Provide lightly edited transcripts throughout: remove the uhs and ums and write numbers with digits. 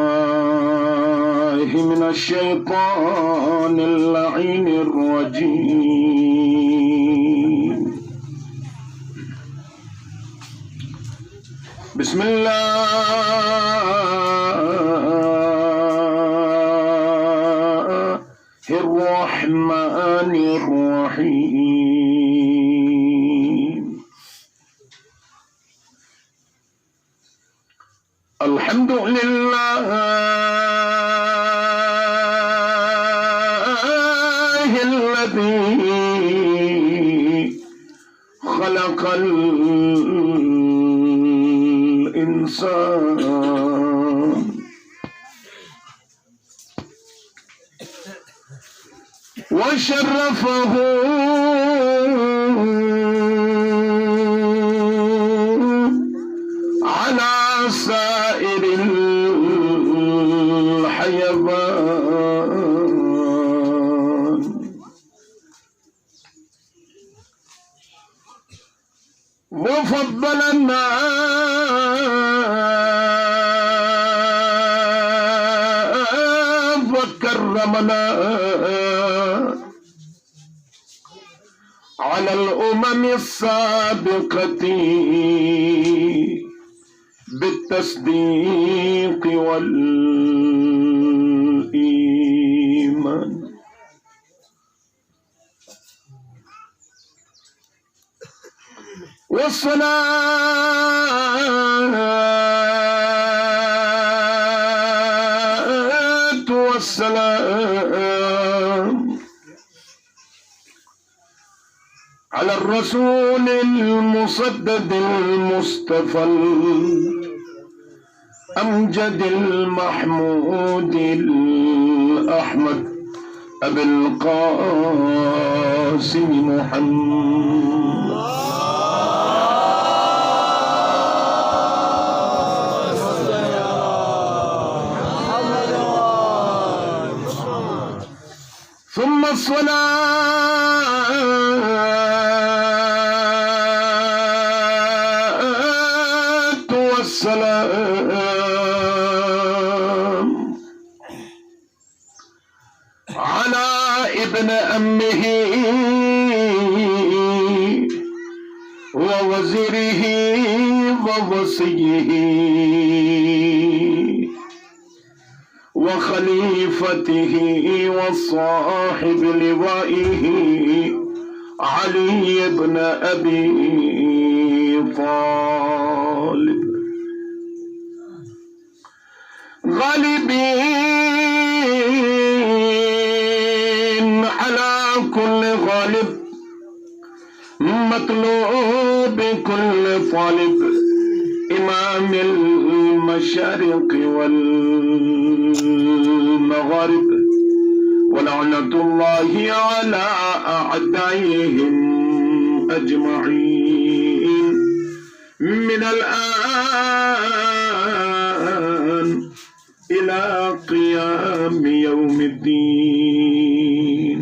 بالله من الشيطان اللعين الرجيم. بسم الله الرحمن الرحيم. الحمد لله الذي خلق الإنسان وشرفه على سائر الحيوان، وفضلنا وكرمنا على الأمم السابقة بالتصديق والإيمان. والصلاة والسلام على الرسول المصدد المصطفى الأمجد المحمود الأحمد أبي القاسم محمد. ثم الصلاة والسلام على ابن أمه ووزيره ووصيه وخليفته وصاحب لوائه علي بن أبي طالب، غالبين على كل غالب، مطلوب كل طالب، إمام المشارق والمغارب، ولعنة الله على أعدائهم أجمعين من الآن إلى قيام يوم الدين.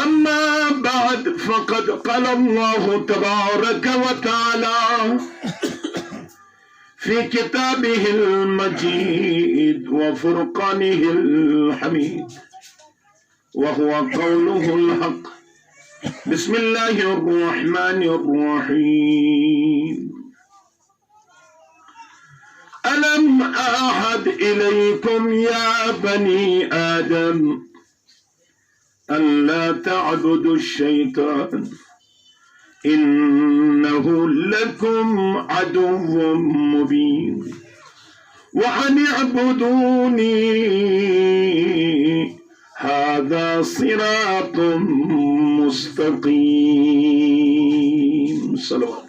أما بعد، فقد قال الله تبارك وتعالى في كتابه المجيد وفرقانه الحميد، وهو قوله الحق. بسم الله الرحمن الرحيم. ألم أعهد إليكم يا بني آدم أن لا تعبدوا الشيطان إنه لكم عدو مبين، وأن اعبدوني هذا صراط مستقيم. صلوات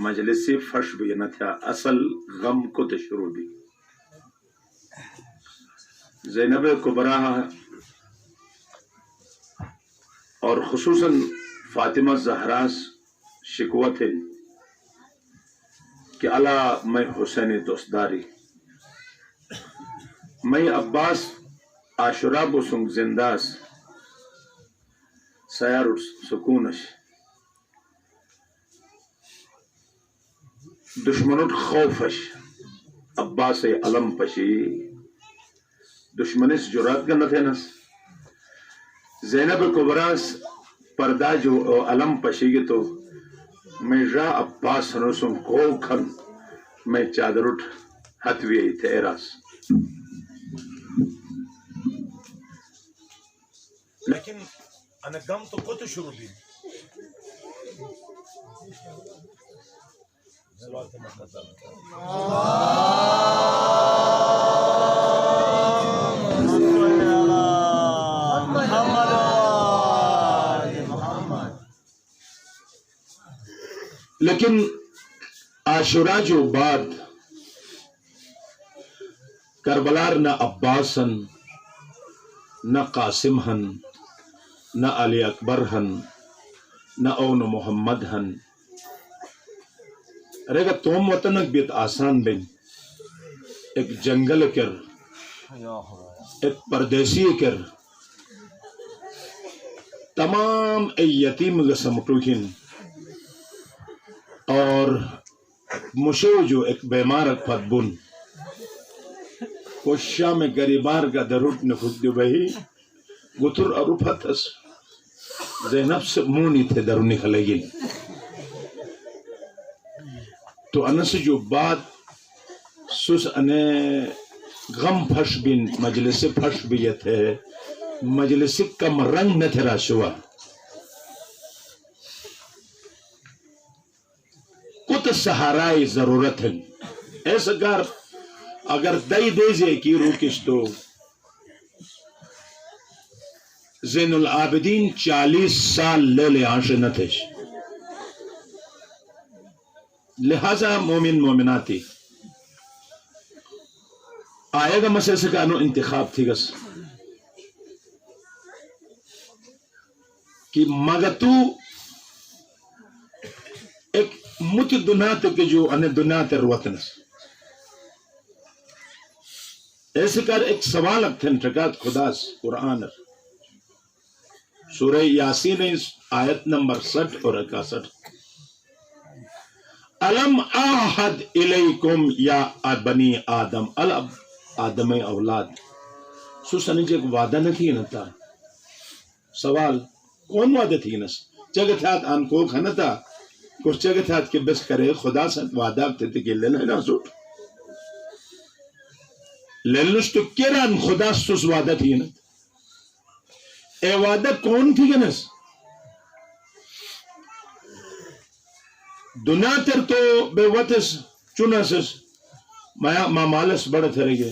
مجلسی فش بھی نہ تھا اصل غم کو شروع بھی زینب کبرا اور خصوصاً فاطمہ زہراس شکوہ تھے کہ اللہ میں حسین دوستداری میں عباس عاشورہ بسنگ زنداس سیار سکونش دشمنت خوفش عباس علم پشی دشمنس جرات کا نہ تھے نس زینب کبراس پردہ جو علم پشی گی تو میں را عباس نسوں کو کھن میں چادر اٹھ ہتوی تھے ایراس لیکن انا غم تو کت شروع بھی لیکن عاشورہ جو بعد کربلار نہ عباس ہن نہ قاسم ہن نہ علی اکبر ہن نہ اون محمد ہن ارے گا توم وطنک بیت آسان بین ایک جنگل کر ایک پردیسی کر تمام ای یتیم گسمٹوکن اور مشو جو ایک بیمار پدبن کوشا میں گریبار کا دروٹ نے خود دیو بہی گتر اروپت اس زینب سے مونی تھے درو نکلے گی تو انس جو بات سس انے غم پھش بین مجلس پھش بیت ہے مجلس کم رنگ نہ تھے راشوا کت سہارائی ضرورت ہے ایسا گار اگر دائی دیزے کی روکش تو زین العابدین 40 سال لے لے آنشے نہ تھے لہذا مومن مومناتی آئے گا مسئلہ سے کانو انتخاب تھی گس کہ مگتو ایک مت دنات کے جو انہیں دنات روتنس ایسے کر ایک سوال اکتھن ٹکات خداس قرآن سورہ یاسین آیت نمبر 60 اور 61 الم آہد الیکم یا بنی آدم الب آدم اولاد سو سنجھے ایک وعدہ نہ تھی نتا سوال کون وعدہ تھی نس جگت ہاتھ آن کو کھنتا کچھ جگت ہاتھ کے بس کرے خدا سے وعدہ تھے کہ لینا ہے نا سوٹ لیلنس تو کیران خدا سوس وعدہ تھی نا اے وعدہ کون تھی گنس دنیا تر تو بے وطس چونسس ما مالس بڑا تھرے گے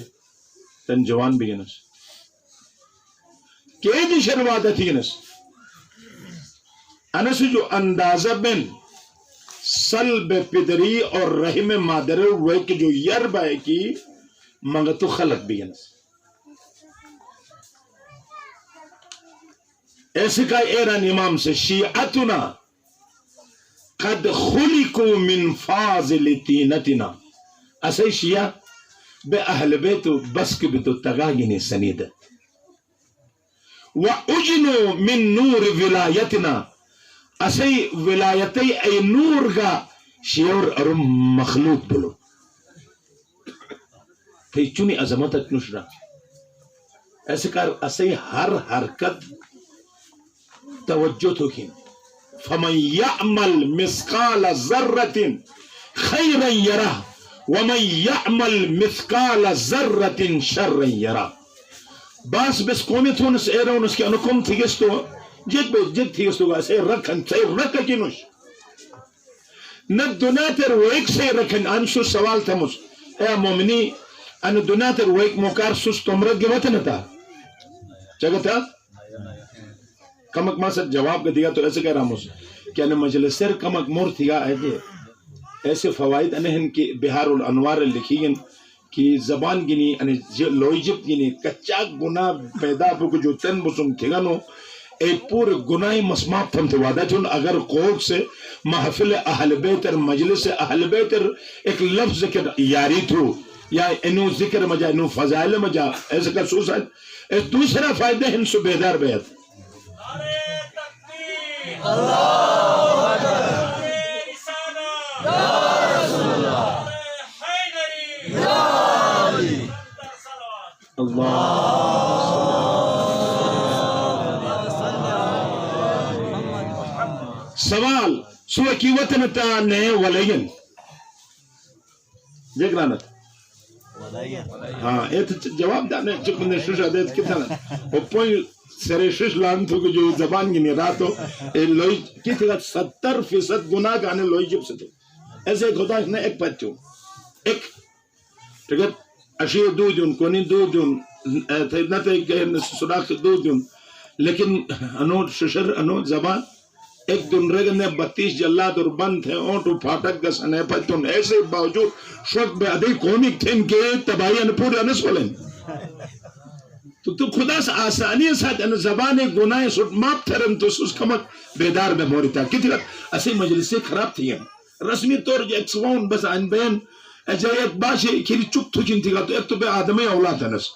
تن جوان بھی گنس کہ دیشن وعدہ تھی گنس انس جو اندازہ بن سلب پدری اور رحم مادر ہوئے کہ جو یرب ہے کی مگتو خلق بھی گنس ایسے کا ایران امام سے شیعتنا قد خلقو من فاضل تینتنا اسے شیعہ بے اہل بیتو بس کے بیتو تغاگین سنید وَأُجْنُوا مِن نُور ولایتنا اسے ولایتی ای نور کا شیور ارم مخلوق بلو تھی چونی عظمتت نشرا ایسے کار اسے ہر حرکت توجہ تو کھین فَمَنْ يَعْمَلْ مِثْقَالَ ذَرَّةٍ خَيْرًا يَرَهُ وَمَنْ يَعْمَلْ مِثْقَالَ ذَرَّةٍ شَرًّا يَرَهُ باس بس قومی تھونس ایرونس کی انکم تھیگستو جد تھیگستو گا سے رکھن سے رکھ کنوش نہ دناتر وہ ایک سے رکھن انسو سوال تھمس اے مومنی ان دناتر وہ ایک موکار سوس تمرد گے وطن تا چگہ تھا کمک ماسد جواب کے دیا تو ایسے کہہ رہا ہوں کہ انہیں مجلس سر کمک مور تھیا ہے دے ایسے فوائد انہن کی بہار الانوار لکھی گن کہ زبان گنی لوئی جب گنی کچا گناہ پیدا بک جو تن بسن تھگنو ایک پور گناہی مسماپ تھم وعدہ چون اگر قوق سے محفل اہل بیتر مجلس اہل بیتر ایک لفظ ذکر یاری تھو یا انو ذکر مجا انو فضائل مجا ایسا کا سوسا ایک دوسرا فائدہ ہن سو بیدار بیت سوال سوى کی وطن تانے ولین دیکھ رہا نا ہاں ایت جواب دانے چک من شوشا دیت کتنا وہ پوئی سرے شوش لانتو کو جو زبان گنی راتو لوئی کی تھا 70% گناہ گانے لوئی جب سے تھے ایسے خدا نے ایک پچھو ایک ٹھیک اشیر دو جن کونی دو جن نہ تے سراخ دو جن لیکن انو ششر انو زبان ایک دن رگنے 32 جلاد اور بند تھے اونٹو پھاٹک گسنے پچھن ایسے باوجود شوق بے عدی کونک تھے ان کے تباہی ان پورے انس ولن تو خدا سے آسانی ساتھ ان زبان گناہ سوٹ ماپ تھرن تو اس کمک بیدار میں موریتا کتی وقت اسی مجلسی خراب تھی ہیں رسمی طور جو ایک سوان بس آئین بین جائے ایک باشی کھیلی چک تھو چنتی گا تو ایک تو بے آدمی اولاد انس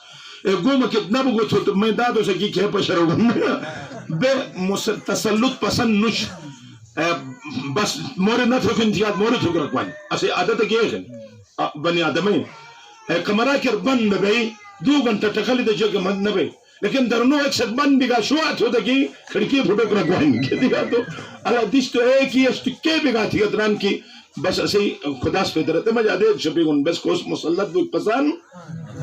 گو میں کتنا بگو تھو تو میں دادو سے کی کھے پشرو بے تسلط پسند نش بس موری نہ تھو کنتیات موری تھو کرکوان اسے عادت کیے ہیں بنی آدمی کمرہ کر بند بھئی 2 گھنٹہ ٹکلی دے جگہ مند نبی لیکن درنو ایک ست بند بگا شوات ہو دکی کھڑکی پھوٹو کرکوان کہتی گا تو اللہ دیش تو ایک ہی استکے بگا تھی اتران کی بس اسی خدا سے فیدرت ہے مجھا دے شبی گن بس کوس مسلط بھی پسند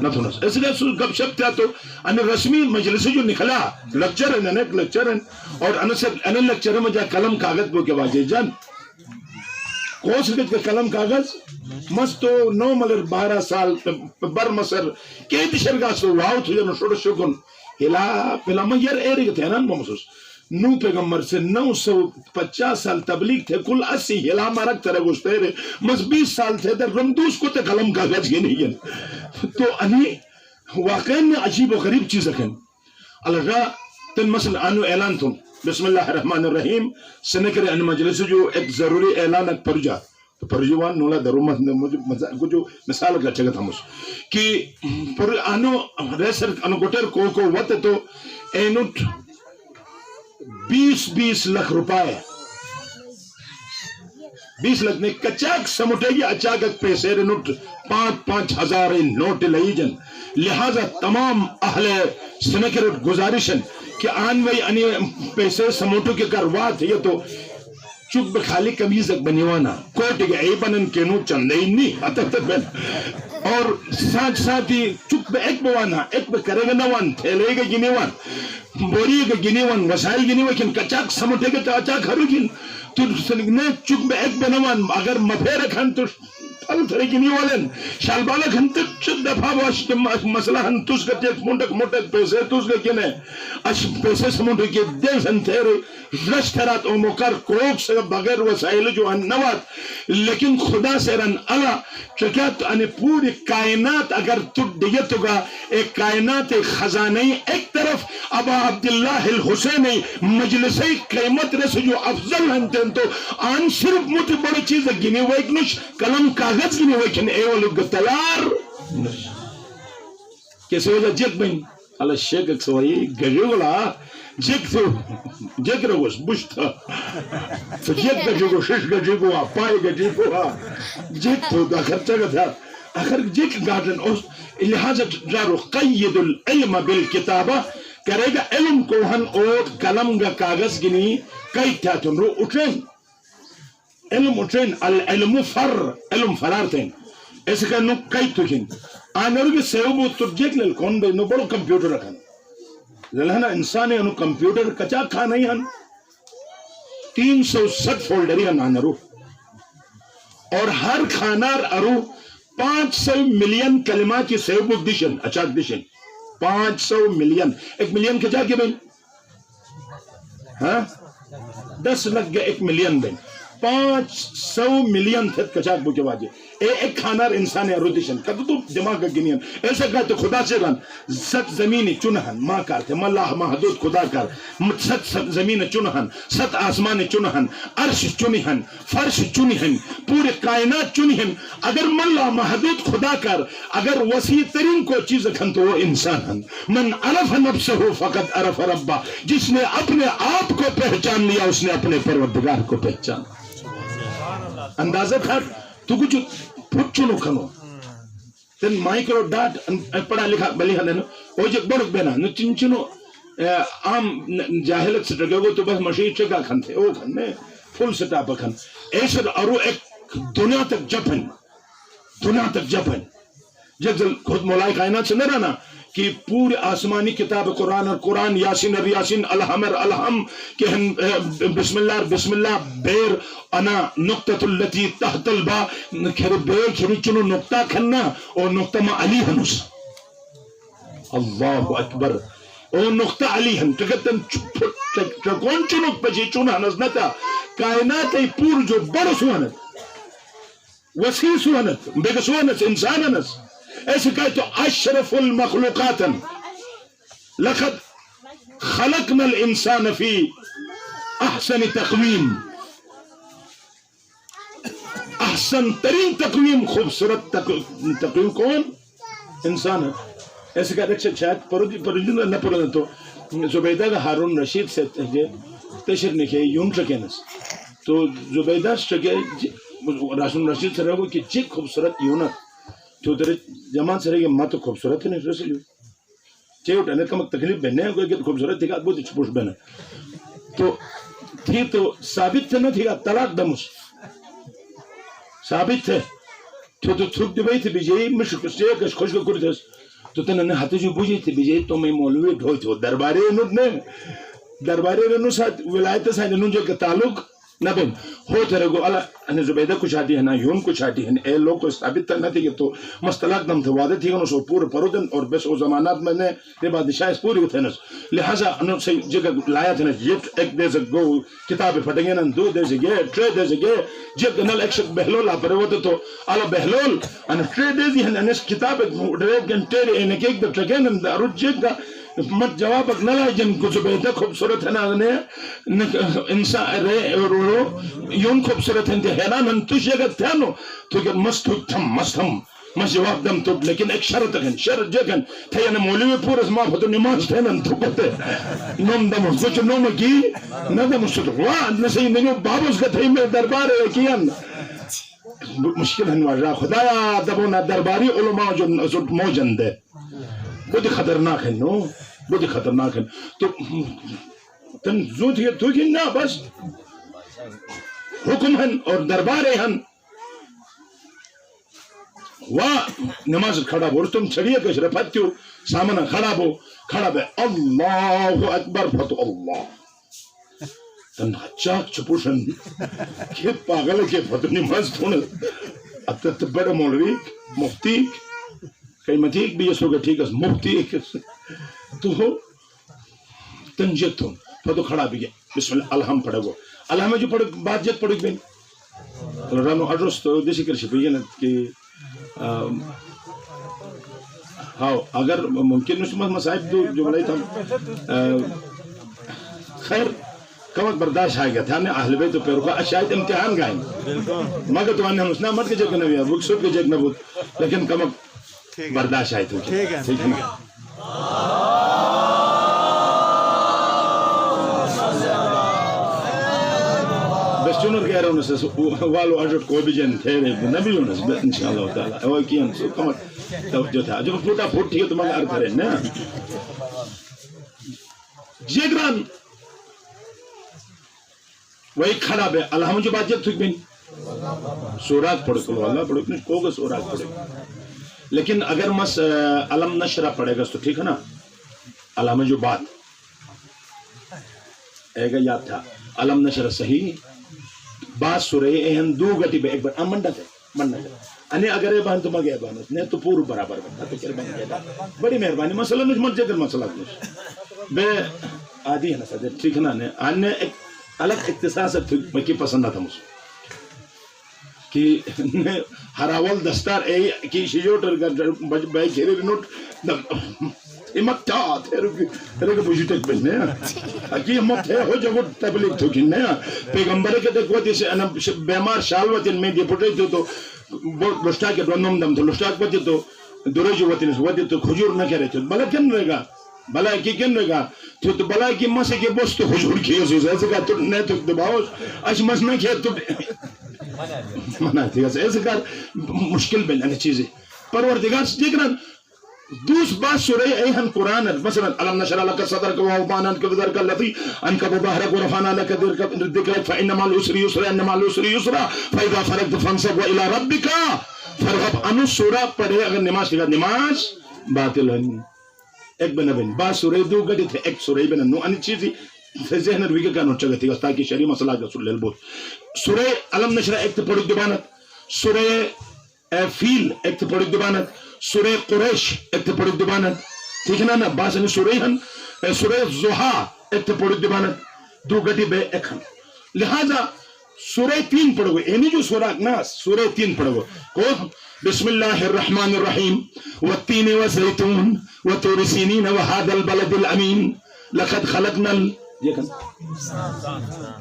نہ تھونس اس لئے سو گب شب تھا تو انہیں رسمی مجلسی جو نکلا لکچر ہے انہیں لکچر ہے اور انہیں لکچر ہے مجھا کلم کاغذ بو کے واجہ جان کوس گت کا کلم کاغذ مستو 9 ملر 12 سال بر مصر کے دشرگاہ سو واؤ تھو جنو شوڑ شکن ہلا پہلا مگر ایرے گتے ہیں نا محسوس نو پیغمبر سے 950 سال تبلیغ تھے کل 80 ہلا مارک ترے گوشتے رہے مز 20 سال تھے در رمدوس کو تے کلم کاغذ گی نہیں ہے تو انہیں واقعی میں عجیب و غریب چیز رکھیں اللہ را تن مثلا آنو اعلان تھوں بسم اللہ الرحمن الرحیم سنکر ان مجلس جو ایک ضروری اعلان ایک پرجا تو پرجوان نولا درو جو مثال کا چگت ہم اس کہ پر آنو ریسر آنو گوٹر کو وقت تو اینوٹ 20 لاکھ روپائے 20 لاکھ نے کچاک سمٹے گی اچاک پیسے نوٹ 5 ہزار نوٹ لئی جن لہذا تمام اہل سنکر گزارشن کہ آنوئی انی پیسے سموٹو کے کروات یہ تو چک بخالی کمیزک بنیوانا کوٹ گئے ای بنن کینو چندئی نہیں اتت بین اور ساتھی چک بے ایک بوانا ایک بے کرے گا نوان تھیلے گا گنیوان بوری گا گنیوان وسائل گنیوان کن کچاک سمٹے گا تو اچاک ہرو جن تو سنگنے چک بے ایک بنوان اگر مفیر کھن تو پھل تھرے گنی والن شالبالا کھن تو چد دفعہ واشت مسئلہ ہن توس گا تیک مونٹک موٹک پیسے توس گا کنے اش پیسے سمونٹو کے دل سن تھیرے رش تھرات او مکر کوک سے بغیر وسائل جو ہن نوات لیکن خدا سے رن اللہ چکت انہیں پوری کائنات اگر تو دیتو گا ایک کائنات خزانی ایک طرف ابا عبداللہ الحسینی مجلسی قیمت رسو جو افضل ہنتیں تو آن صرف موٹی بڑی چیز گنی ویکنش کلم کاغذ گنی ویکن ایولو گتلار کیسے وجہ جت بین اللہ شیخ اکسوائی گجولا جیک تو جیک روز بشتا تو جیک گجو شش گجو پائے گجو جیک تو آخر چگہ تھا آخر جیک گارڈن اس لہذا جارو قید العلم بالکتابہ کرے گا علم کو ہن اور کلم گا کاغذ گنی کئی تھا تن رو اٹھیں علم اٹھیں العلم فر علم فرارتیں ایسے کہ نو کئی تو کن آنر کے سیوبو ترجیک لیل کون بے نو بڑو کمپیوٹر رکھن للہنا انسانی انو کمپیوٹر کچا کھانا ہی ہن 360 فولڈری ہن آنرو اور ہر کھانار ارو 500 ملین کلمات کی سیوبو دیشن اچاک دیشن 500 ملین 1 ملین کچا کی بین ہاں 10 لگ گیا 1 ملین بین 500 ملین تھے کچاک بو کے واجے ایک کھانار انسان ردشن کدو تو دماغ گنین ایسا کہتے خدا سے گن ست زمین چنہن ماں کرتے ملاح محدود خدا کر ست زمین چنہن ست آسمان چنہن عرش چنہن فرش چنہن پورے کائنات چنہن اگر ملاح محدود خدا کر اگر وسیع ترین کو چیز کھن تو وہ انسان ہن من عرف نفسہ فقط عرف ربہ جس نے اپنے آپ کو پہچان لیا اس نے اپنے پروردگار کو پہچان اندازہ تھا تو کچھ پھٹ چنو کھنو تن مائکرو ڈاٹ پڑھا لکھا بلیہ ننو او جک بڑک بینا نو چن چنو عام جاہلت سٹرگے وہ تو بس مشہور چکا کھن تھے او کھن میں فل سٹاپا کھن ایسا اور ایک دنیا تک جپن جب خود مولا کائنات سے نہ رہنا کہ پورے آسمانی کتاب قرآن اور قرآن یاسین اور یاسین الحمر الحم کہ بسم اللہ بسم اللہ بیر انا نقطة اللتی تحت البا کھر بیر کھر چنو نقطہ کھننا اور نقطہ ما علی ہنوس اللہ اکبر اور نقطہ علی ہن تکتن کون چنوک پجی چنو ہنس نتا کائنات ای پور جو بڑا سوانت وسیع سوانت بیگ سوانت انسان ہنس ایسے کہتے تو اشرف المخلوقات لقد خلقنا الانسان فی احسن تقویم احسن ترین تقویم خوبصورت تقویم کون انسان ہے ایسے کہتے شاید پروجن نہ پڑھنا تو زبیدہ کا ہارون رشید سے تشر نکھے یون چکینس تو زبیدہ چکے راشن رشید سے رہو کہ جی خوبصورت یونت تو تیرے جمان سے رہے گا ماں تو خوبصورت ہے نہیں رسول چاہے اٹھانے کا مک تکلیف بہنے ہیں کوئی خوبصورت تھی کہ بہت اچھ پوش بہنے تو تھی تو ثابت تھے نہ تھی کہ طلاق دمس ثابت تھے تو تھوک دی بھئی تھی بیجئی مشکل سے کش خوش کو کرتے تو تنہنے ہاتھ جو بوجھئی تھی بیجئی تو میں مولوی ڈھوئی تھو درباری انہوں نے درباری انہوں ساتھ ولایت ساتھ انہوں جو کہ تعلق نہ بین ہو تیرے کو اللہ زبیدہ کچھ آتی ہے نا یون کچھ آتی ہے اے لوگ کو ثابت تک نہ تھی کہ تو مستلاق دم تھے وعدے تھی انہوں سو پورے پرودن اور بس او زمانات میں نے یہ بادشاہ اس پوری ہوتے ہیں لہذا انہوں سے جگہ لایا تھے یہ ایک دے سے گو کتابیں پھٹیں نا دو دے سے گئے ٹرے دے سے گئے جب نل ایک شک بہلول آپ رہے ہوتے تو اللہ بہلول انہوں ٹرے دے دی ہیں اس کتاب ڈریک گھنٹے انہیں ایک دے ٹرکیں ارو جگ کا مت جواب اک نہ لائے جن کو زبیدہ خوبصورت ہے نا انسان رہے اور یون خوبصورت ہے حیران ہم تو شیگت تھے نو تو کہ مستم مس جواب دم تو لیکن ایک شرط ہے شرط جگن تھے یعنی مولوی پورس ماں فتو نماز تھے نا تو کہتے نوم دم اس کچھ نوم کی نہ دم اس تو واہ نسی ننو بابوس کا تھے میں دربار ہے کیان مشکل ہے واجہ خدایا دبونا درباری علماء جو موجن دے بہت خطرناک ہے نو بہت خطرناک ہے تو تن زود یہ تو کہ نا بس حکم ہن اور دربارے ہن واہ نماز کھڑا بو تم چھڑیے کش رفتیو سامنا کھڑا بے اللہ اکبر فتو اللہ تن چاک چپوشن کہ پاگل کے فتو نماز تھوڑا اب تک بڑا مولوی مفتی کئی متیک بھی اس وقت ٹھیک ہے مفتی تو ہو تنجت ہوں فتو کھڑا بھی گیا بسم اللہ الحم پڑھے گو الحم جو پڑھے بات جت پڑھے گئے رانو اڈرس تو دیسی کرشی پہیے نا کہ ہاں اگر ممکن نسمت مسائب جو بلائی تھا خیر کمک برداشت آئے گیا تھا ہم نے اہل بیت تو پیرو کا شاید امتحان گائیں مگر تو آنے ہم اسنا مرد کے جگ نبی ہے بک سب کے جگ نبود لیکن کمک برداشت آئے تو ٹھیک ہے بس چنر کہہ رہا ہوں سے والو اجٹ کو بھی جن تھے نبی ہوں سے انشاءاللہ تعالی وہ کیان سو کمک توجہ تھا جو پھوٹا پھوٹ ٹھیک ہے تو مگر ارد کریں نا جگران وہی کھڑا بے الحمد جو بات جب تھک بین سورات پڑھ کلو اللہ پڑھ کلو کوگا سورات پڑھ لیکن اگر مس علم نشرہ پڑھے گا تو ٹھیک ہے نا علم جو بات ایک یاد تھا علم نشرہ صحیح بات سورہ اہن دو گٹی بے ایک بار منڈا تھے منڈا تھے انہیں اگر یہ بہن تو مگے بہنت نے تو پورو برابر بنتا تو کر بہن گیا بڑی مہربانی مسئلہ مجھ مجھے کر مسئلہ کچھ بے آدھی ہے نا ساتھ ٹھیک ہے نا انہیں ایک الگ اختصاص ہے مکی پسند تھا مجھے ki harawal dastar ki shijotor bay khere not imakta terke bujitek benne aki mat hai ho jago tabligh thokin ne pegambar ke dekwati se ana bemar shalwatin me deputate to losta ke donom dam to losta ke to durejo watin wadi to khujur na kare to bala ken rega bala ki ken rega تو بلا کی مسے کے بوس تو حضور کی حضور ایسے کہا تو نہیں تو دباؤ اچھ مس نہ کیا تو منع تھی ایسے کہا مشکل بنانے چیزیں پروردگار سے دیکھ رہا دوس بات سورہ ایہن قرآن مثلا علم نشرح لک صدرک ووضعنا عنک وزرک الذی انقض ظہرک ورفعنا لک ذکرک فإن مع العسر یسرا ان مع العسر یسرا فإذا فرغت فانصب وإلی ربک فرغب انو سورہ پڑھے اگر نماز کے بعد نماز باطل ہے ایک بنا بین با سورہ دو گڑی تھے ایک سورہ بنا نو انی چیزی ذہن رویگا کا نوچا گتی تاکہ شریع مسئلہ کا سورہ البوت سورہ علم نشرح ایک پڑھک دبانت سورہ فیل ایک پڑھک دبانت سورہ قریش ایک پڑھک دبانت ٹھیک ہے نا باس نے سورہ ہن سورہ زحا ایک پڑھک دبانت دو گڑی بے ایک ہن لہذا سورہ 3 پڑھو گے اینی جو سورہ ناس سورہ 3 پڑھو گے کو بسم اللہ الرحمن الرحیم والتین والزیتون وطور سینین وهذا البلد الامین لقد خلقنا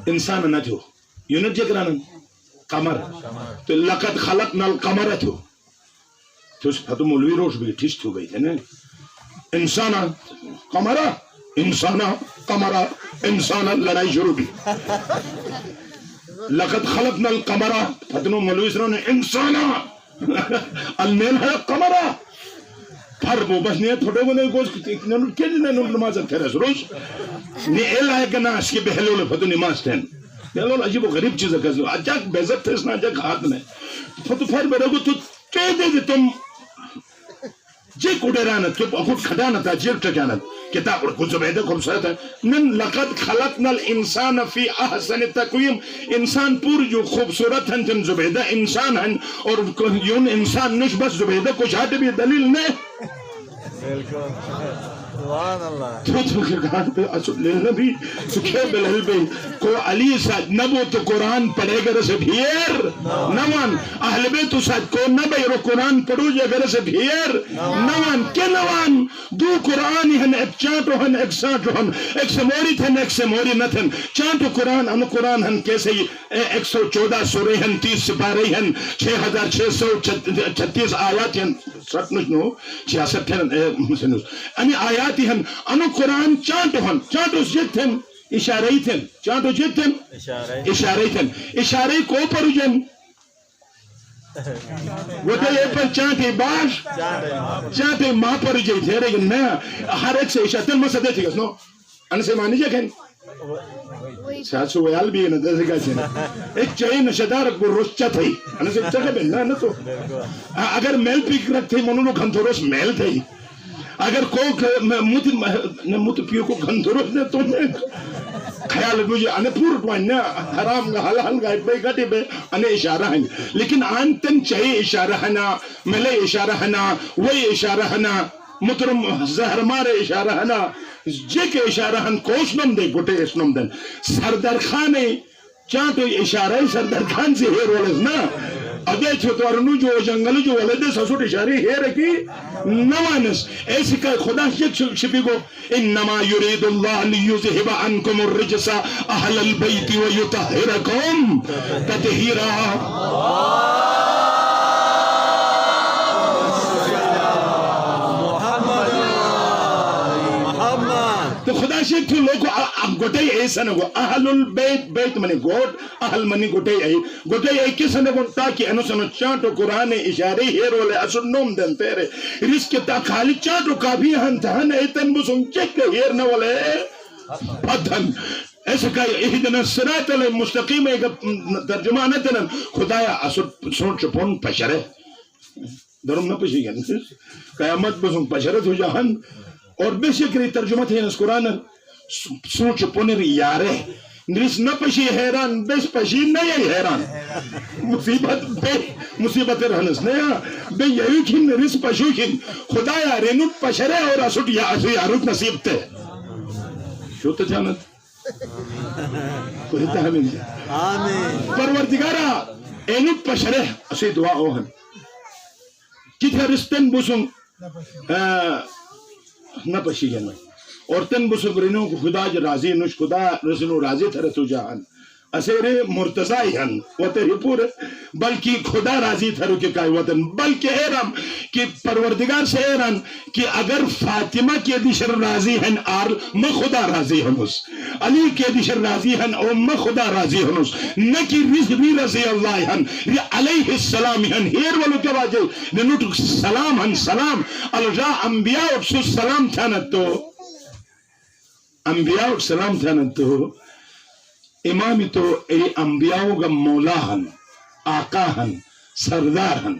انسان نہ تھو یونٹ جے کرانا قمر تو لقد خلقنا القمر تھو تو فتو مولوی روش بھی ٹھیس تھو گئی تھے نا انسانا قمرہ انسانا قمرہ انسانا لڑائی شروع بھی لقد خلقنا القمر فتنو مولوی سروں نے انسانا المیل ہے قمرہ پھر وہ بس نہیں تھوڑے وہ نہیں گوز کیلی نے نماز تھرس روش نی ایل آئے گنا اس کے بہلو لے فتو نماز تھین بہلو عجیب و غریب چیز ہے کسلو اجاک بیزت تھے اس نا اجاک ہاتھ نے فتو پھر بیرے کو تو کہہ دے دے تم جے کوڑے رانا تو اخوٹ کھڑانا تھا جیل ٹکانا کتاب اور کچھ زبیدہ خوبصورت ہے نن لقد خلقنا الانسان فی احسن تقویم انسان پور جو خوبصورت ہیں تم زبیدہ انسان ہیں اور یون انسان نش بس زبیدہ کچھ آتے بھی دلیل نہیں سبحان اللہ تو کہاں پہ اصل لینا بھی سکھے بلہل بھی کو علی ساتھ نبو تو قرآن پڑھے گا رسے بھیر نوان اہل بیتو ساتھ کو نبی رو قرآن پڑھو جا گا رسے بھیر نوان کے نوان دو قرآنی ہن ایک چانٹو ہن ایک سانٹو ہن ایک سے موری تھن ایک سے موری نہ تھن چانٹو قرآن انو قرآن ہن کیسے 114 سورے ہن 30 سپارے ہن 6636 آیات ہن سٹنش نو 66 ہن انی آیات ہن انو قرآن چانٹو ہن چانٹو جتن اشارہی تھن چانٹو جتن اشارہی تھن اشارہی کو پر جن گوٹے یہ پر چانٹے باش چانٹے ماں پر جائی تھے لیکن میں ہر ایک سے اشارتن مسا دے تھی گا سنو ان سے مانی جا کہیں 700 ویال بھی ہے نا دے گا چھنا ایک چاہی نشدار کو روچہ تھئی ان سے چاہے بلنا نا تو اگر میل پیک رکھتے منونو گھنتوروس میل تھئی اگر کوک موت پیو کو گھنتوروس نے تو میں خیال مجھے انہیں پور پوائن حرام حلال گائب بے گٹی بے انہیں اشارہ ہیں لیکن آنتن چاہی اشارہ ہنا ملے اشارہ ہنا وہی اشارہ ہنا مترم زہر مارے اشارہ ہنا جے کے اشارہ ہن کوشنم دے گھٹے اسنم دن سردر خانے چانٹو اشارہ سردر خان سے ہیر والز نا اگے چھتو ارنو جو جنگل جو ولدے سسوٹ اشاری ہیر کی نوانس ایسی کہ خدا شپی کو انما یرید اللہ لیوزہب عنکم الرجس اہل البیت ویطہرکم تطہیرا تو خدا شیخ تو لوگو گوٹے ایسا نگو اہل البیت بیت منی گوٹ اہل منی گوٹے ای گوٹے ای کسا نگو تاکی انو سنو چانٹو قرآن اشارے ہیر والے اصل نوم دن تیرے رزق تا خالی چانٹو کافی ہن تہن ایتن بسن چک ہیر نوالے پدھن ایسا کہا اہدنا الصراط المستقیم ایک ترجمہ نتنن خدایا اصل سن چپون پشرے درم نہ پشی گیا قیامت بسن پشرت ہو جاہن اور بے شکری ترجمہ تھے اس قرآن سوچ پونر یارے نرس نہ پشی حیران بیس پشی نہیں حیران مصیبت رہنس نیا بے یہی کھن نرس پشو کھن خدایا رینوٹ پشرے اور اسوٹ یاروت نصیب تے شو تا جانت کوئی تحمل جا پروردگارا اینوٹ پشرہ اسی دعا اوہن کتھا رستن بسن نہ پشی جنوی اور تن بسن برینو خدا جا راضی نوش خدا رسنو راضی تھر تو جہان اسیرے مرتضی ہن وطر پور بلکہ خدا راضی تھرو کے کائی وطن بلکہ ایرم کہ پروردگار سے ایرن کہ اگر فاطمہ کے دیشر راضی ہن آر میں خدا راضی ہنوس علی کے دیشر راضی ہن او میں خدا راضی ہنوس نہ کہ رضی رضی اللہ ہن علیہ السلام ہن ہیر والو کے واجہ ننوٹ سلام ہن سلام الجا انبیاء اکسو سلام تھانتو انبیاء اکسو سلام تھانتو امامی تو اے انبیاءوں کا مولا ہن آقا ہن سردار ہن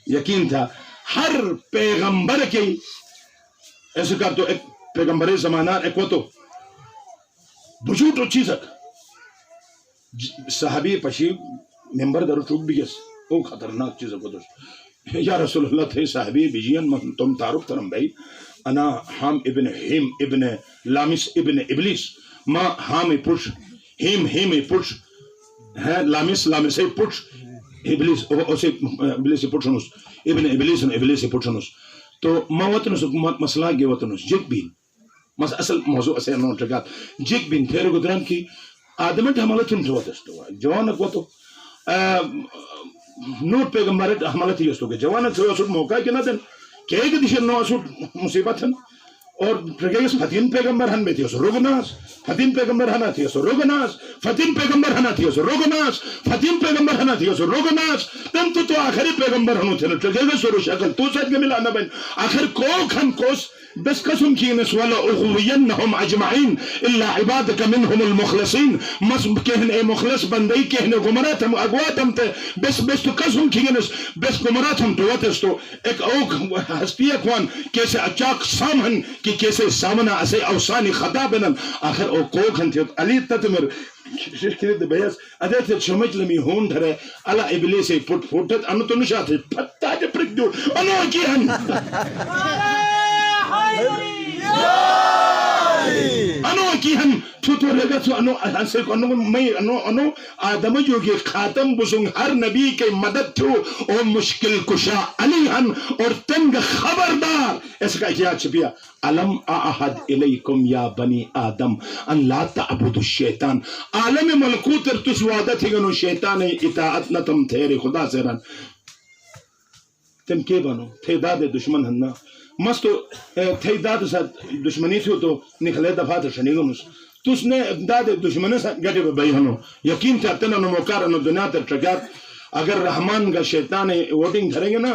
یقین تھا ہر پیغمبر کی ایسے کہا تو ایک پیغمبر زمانہ ایک وہ تو بجوٹ چیز صحابی پشی ممبر درو چوک بھی گیس وہ خطرناک چیز کو تو یا رسول اللہ تھے صحابی بیجین تم تعارف ترم بھائی انا حام ابن ہیم ابن لامس ابن ابلیس ما حامی پوچھ ہیم پوچھ ہے لامس لامس پوچھ ابلیس اسے ابلیس پوچھنوس ابن ابلیس پوچھنوس تو ما وطنوس مسئلہ گے وطنوس جگ بین اصل موضوع اسے انہوں چکات جگ بین تھیرے گدران کی آدمت حملت ان جواتستو جوانک وہ تو نوٹ پیغمبرت حملت ہی استو گے جوانک سے اسوٹ موقع کی نہ دن کہ ایک دیشر نو اسوٹ مصیبت ہن اور پرگیس فتین پیغمبر ہن بیتی اسو روگناس فتین پیغمبر ہنا تھی اسو روگناس فتین پیغمبر ہنا تھی اسو روگناس فتین پیغمبر ہنا تھی اسو روگناس تم تو آخری پیغمبر ہنو تھی نٹرگیس سورو شکل تو ساتھ کے ملا نبین آخر کوک ہن کوس بس قسم کی نسوالا اغوینہم اجمعین الا عبادک منہم المخلصین کہن اے مخلص بندی کہن گمرات ہم اگوات ہم تے بس تو قسم کی نس بس گمرات ہم تو واتستو ایک اوک ہستی اکوان کیسے اچاک سامن کہ کیسے سامنا اسے اوسانی خطا بنن آخر او کوک ہن تیت علی تتمر شرکت بیس ادھے چمچ لمی ہون دھرے اللہ ابلیسے پھوٹت انو تو نشا تھے پتا جے پرک دیو انو کی ہن انو کی ہم تو رگا تو انو انسے کو انو آدم جو کہ خاتم بسنگ ہر نبی کے مدد تھو او مشکل کشا علی ہن اور تنگ خبردار اس کا کیا چھپیا علم احد الیکم یا بنی آدم ان لا تعبدوا الشیطان عالم ملکوت ارتس وعدت ہی گنو شیطان اطاعت نتم تھیرے خدا سے رن تم کے بنو تھے داد دشمن ہننا مستو تھے داد ساتھ دشمنی تھو تو نکلے دفعہ تو شنیگنس تو اس نے داد دشمنی ساتھ گٹے بھائی ہنو یقین تھا تنہ نو موکار انو دنیا تر چکات اگر رحمان کا شیطان ووٹنگ دھریں گے نا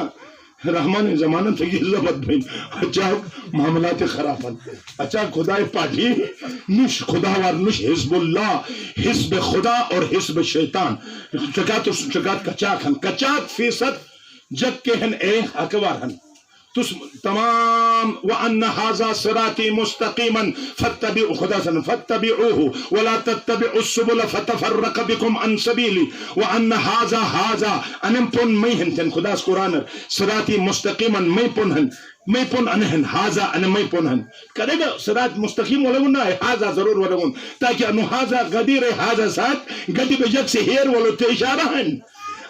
رحمان زمانت تھی زبط بھین اچاک معاملات خرافن اچاک خدای پاٹھی نش خداوار نش حزب اللہ حزب خدا اور حزب شیطان چکات کچاک ہن کچاک فیصد جگ کے ہن اے اکوار ہن تمام وَأَنَّ هَذَا صِرَاطِي مُسْتَقِيمًا فَاتَّبِعُوا خُدَاسًا فَاتَّبِعُوهُ وَلَا تَتَّبِعُوا السُّبُلَ فَتَفَرَّقَ بِكُمْ عَنْ سَبِيلِهِ وَأَنَّ هَذَا أَنَمْ پُن مَيْهن تن خداس قرآن صِرَاطِي مُسْتَقِيمًا مَيْ پُنہن میں پن انہن هَذَا أَنَ مَيْ پُنہن کرے گا صراط مستقیم ولگن نا هَذَا ضرور ولگن تاکہ انو هَذَا غدیر هَذَا ساتھ غدی بجک سے ہیر ولو تے اشارہ ہیں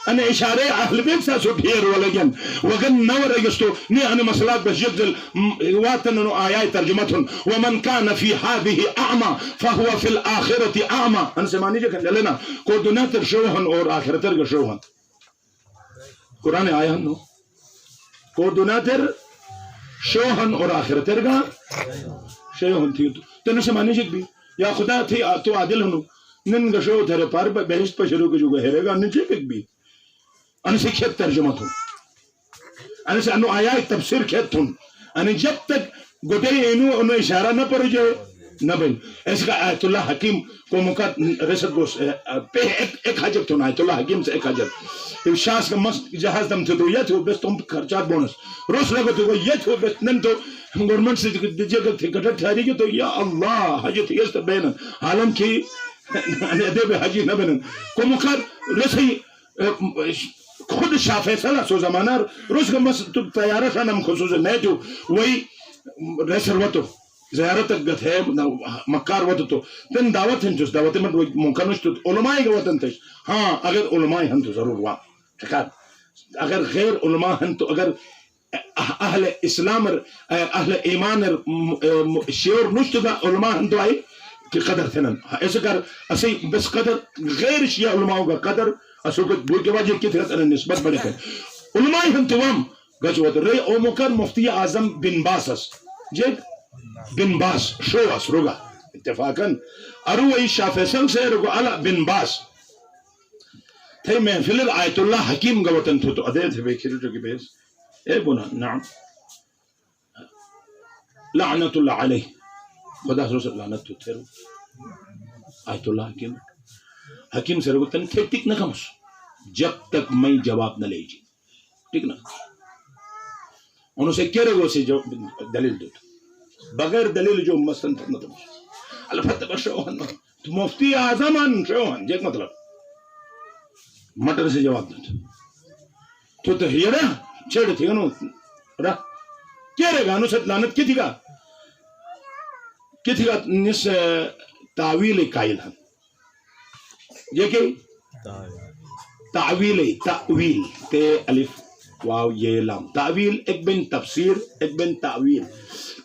انا اشارے اہل بیت سا سو ڈھیر ولگن وگن نور اگستو نی انا مسئلات بس جگزل واتن انو آیائی ترجمتن ومن کان فی هذه اعما فهو فی الاخرت اعما ان سے مانی جکن جلنا کوردناتر شوہن اور آخرتر کا شوہن قرآن آیا ہن نو کوردناتر شوہن اور آخرتر کا شوہن تھی تو سے مانی جک بھی یا خدا تھی تو عادل ہنو نن کا شوہ تھرے پار بہشت پر شروع کے جو گہرے گا نن جک بھی ان سے کھیت ترجمہ تھوں ان سے انو آیات تفسیر کھیت تھوں ان جب تک گوٹے انو اشارہ نہ پڑو جو نہ بین ایسا کہ آیت اللہ حکیم کو مقاد رسد گوس ایک حجب تھوں آیت اللہ حکیم سے ایک حجب شاس کا مست جہاز دم تھے تو یہ تھو بس تم خرچات بونس روس لگو تو یہ تھو بس نن تو گورنمنٹ سے جگہ تھی گٹر ٹھہری گی تو یا اللہ حجت یہ تو بینن عالم کی ادب حجی نہ بینن کو مقاد رسی خود شاہ فیصلہ سو زمانہ روز کا مست تیارہ شاہ نم خصوص نیتو وہی ریسر وطو زیارت گت ہے مکار وت تو تن دعوت ہن چس دعوت من ممکن تو علماء گوتن تش ہاں اگر علماء ہن تو ضرور وا ٹھیک اگر غیر علماء ہن تو اگر اہل اسلام اہل ایمان شیور نشتگا علماء ہن تو آئی کہ قدر تھنن ایسے کر اسی بس قدر غیر شیعہ علماء کا قدر اسو کو کے واجب کی طرح نسبت بڑے ہے علماء ہن تو ہم گچوت رے او مکر مفتی اعظم بن باسس جیک بن باس شو اس روگا اتفاقا اروی شاہ فیصل سے رگو علا بن باس تھے محفل آیت اللہ حکیم گوتن تو ادھے تھے بیکھر جو کی بیس اے بنا نعم لعنت اللہ علیہ خدا حضور لعنت تو تھے رو آیت اللہ حکیم حکیم سے رگو تن تھے ٹک نہ کمس جب تک میں جواب نہ لے جی ٹک نہ انہوں سے کیا رگو سے جو دلیل دیتا بغیر دلیل جو مستن تک نہ البتہ بشوہن مفتی اعظم ان شوہن جیک مطلب مٹر سے جواب دیتا تو یہ رہا چھڑ تھی گا نو رہا کیا رہے گا انہوں سے لانت کی تھی گا نس تعویل قائل ہم یہ کہ تعویل تے الف واو یہ لام تعویل ایک بن تفسیر ایک بن تعویل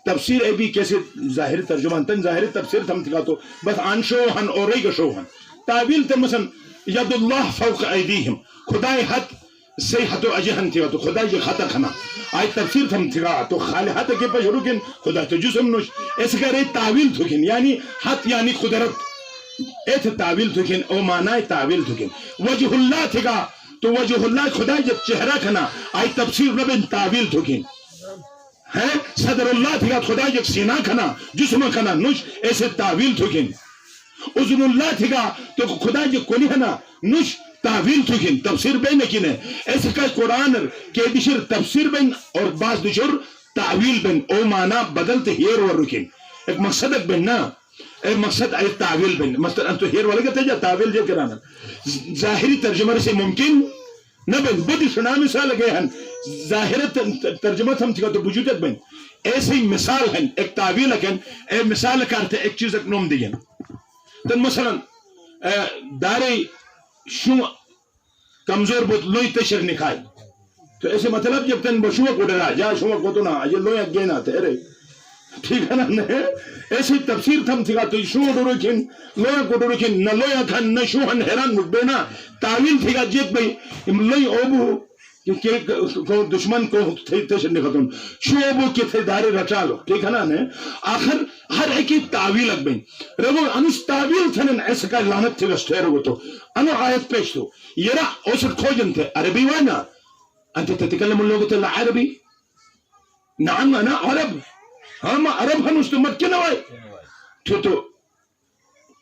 تفسیر اے بھی کیسے ظاہر ترجمہ تن ظاہر تفسیر تم تھا تو بس آن شوہن اور رئی کا شوہن تعویل تن مثلا ید اللہ فوق ایدیہم خدای حد سے حد و اجہن تھا تو خدای یہ خطا کھنا آئی تفسیر تم تھا تو خالی حد کے پاس رکن خدا تو جسم نوش ایسے کہہ رہے تعویل تھکن یعنی حد یعنی قدرت ایتھ تعویل تھکن او معنی تعویل تھکن وجہ اللہ تھا تو وجہ اللہ خدا جب چہرہ کھنا آئی تفسیر ربن تعویل تھکن ہے صدر اللہ تھا خدا جب سینہ کھنا جسم کھنا نوش ایسے تعویل تھکن اذن اللہ تھا تو خدا جب کنی کھنا نوش تعویل تھکن تفسیر بین نکن ہے ایسے کہ قرآن کے دشر تفسیر بین اور بعض دشر تعویل بین او معنی بدلتے ہیر ور رکن ایک مقصد بین نا ایک مقصد آئی تعویل بین مقصد انتو ہیر والا کہتے جا تعویل جے کرانا ظاہری ترجمہ سے ممکن نہ بین بدی سنا مثال گئے ہیں ظاہر ترجمہ ہم تھا تو بجودت بین ایسی مثال ہیں ایک تعویل ہے اے مثال کرتے ایک چیز ایک نوم دیگن تن مثلا داری شو کمزور بود لوئی تشر نکھائی تو ایسے مطلب جب تن بشوہ کو ڈرا جا شوہ کو تو نا یہ لوئی اگینا تیرے ٹھیک ہے نا ایسی تفسیر تھم تھا تو شوہ ڈرو کن لوئی کو ڈرو کن نہ لوئی کھن نہ شوہن حیران مکبینا تعویل تھا جیت بھئی لوئی اوبو کہ دشمن کو تشر نکھتون شو اوبو کی تھے داری رچا لو ٹھیک ہے نا آخر ہر ایک تعویل اگ بین ربو انس تعویل تھنن ایسا کا لعنت تھے گسٹے رگو تو انو آیت پیش تو یہ رہا اوسر کھوجن تھے عربی وانا انت تتکلم اللغة العربي نعم انا عرب ہم عرب ہنوس تو مت کنا وائی تو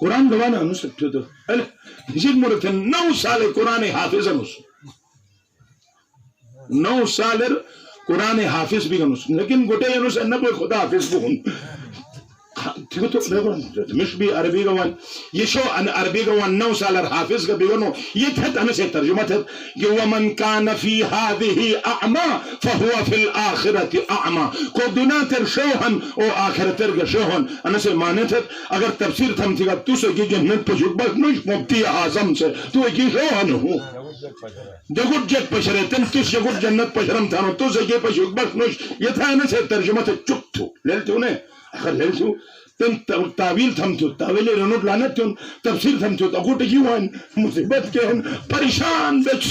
قرآن گوانا ہنوس تو جد مرتن 9 سال قرآن حافظ ہنوس 9 سال قرآن حافظ بھی ہنوس لیکن گوٹے ہنوس انبو خدا حافظ بھی ہن مش بھی عربی گوان یہ شو ان عربی گوان 9 سال حافظ کا بیگنو یہ تھت انا سے ترجمہ تھت کہ ومن کان فی هذه اعما فهو فی الاخرت اعما کو دنیا تر شوہن او آخرت تر شوہن انا سے مانے تھت اگر تفسیر تھم تھی گا تو سے کی جنت پر بس نوش مفتی اعظم سے تو کی شوہن ہو جگوٹ جگ پشرے تن تو جگوٹ جنت پشرم تھانو تو سے کی پشک بس نوش یہ تھا انا سے ترجمہ تھت چپ تھو لیلتو نے اخر لیلتو تن تعویل تھم تو تعویل رنوٹ لانت تن تفسیر تھم تو اگوٹ کیوان مصیبت کے ہیں پریشان بیچ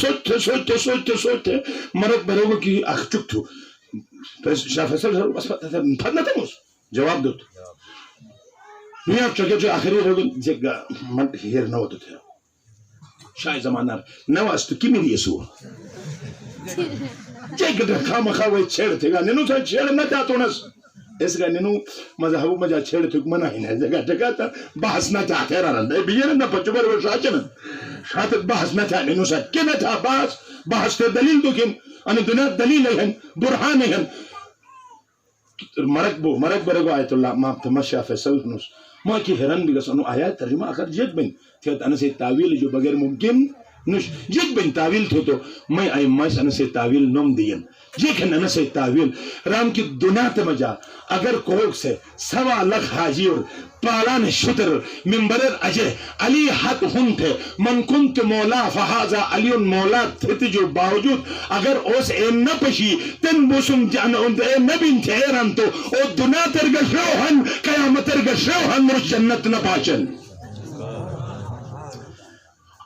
سوچتے مرد بروگو کی اخ چک تو شاہ فیصل سر بس پھر نہ تھے جواب دو دنیا چکے جو آخری رہو جگہ من ہیر نو تو تھے شاہ زمانہ نواز تو کی میری سو جگہ خام خواہ چھیڑ تھے گا ننو تھا چھیڑ نہ چاہتو نس اس کا ننو مذہبو مجھا چھیڑ تھک منع ہی نہیں جگہ جگہ تا بحث نہ چاہتے رہا بیئر نہ پچو بر ورشا چنن شاہتت بحث نہ تھا ننو سا کی نہ تھا بحث تے دلیل تو کن انہ دنیا دلیل ہے برحان ہے مرک برگو آیت اللہ ما تمشا فیصل نوس ما کی حیران بھی گس انو آیات ترجمہ آخر جیت بین تھیت انہ سے تعویل جو بغیر ممکن نش جيك بن تعويل تو ما أي ماش أنا سي تعويل نوم دين جيك أنا سي تعويل رام کی دنیا تمجا اگر کوک سے 1.25 حاجی اور پالان شتر منبر اجے علی حق ہن تھے من کنت مولا فہذا علی مولا تھے جو باوجود اگر اس اے نہ پشی تن بوسم جان اے نبی تھیران تو او دنیا ترگش روحن قیامت ترگش روحن رو جنت نہ پاچن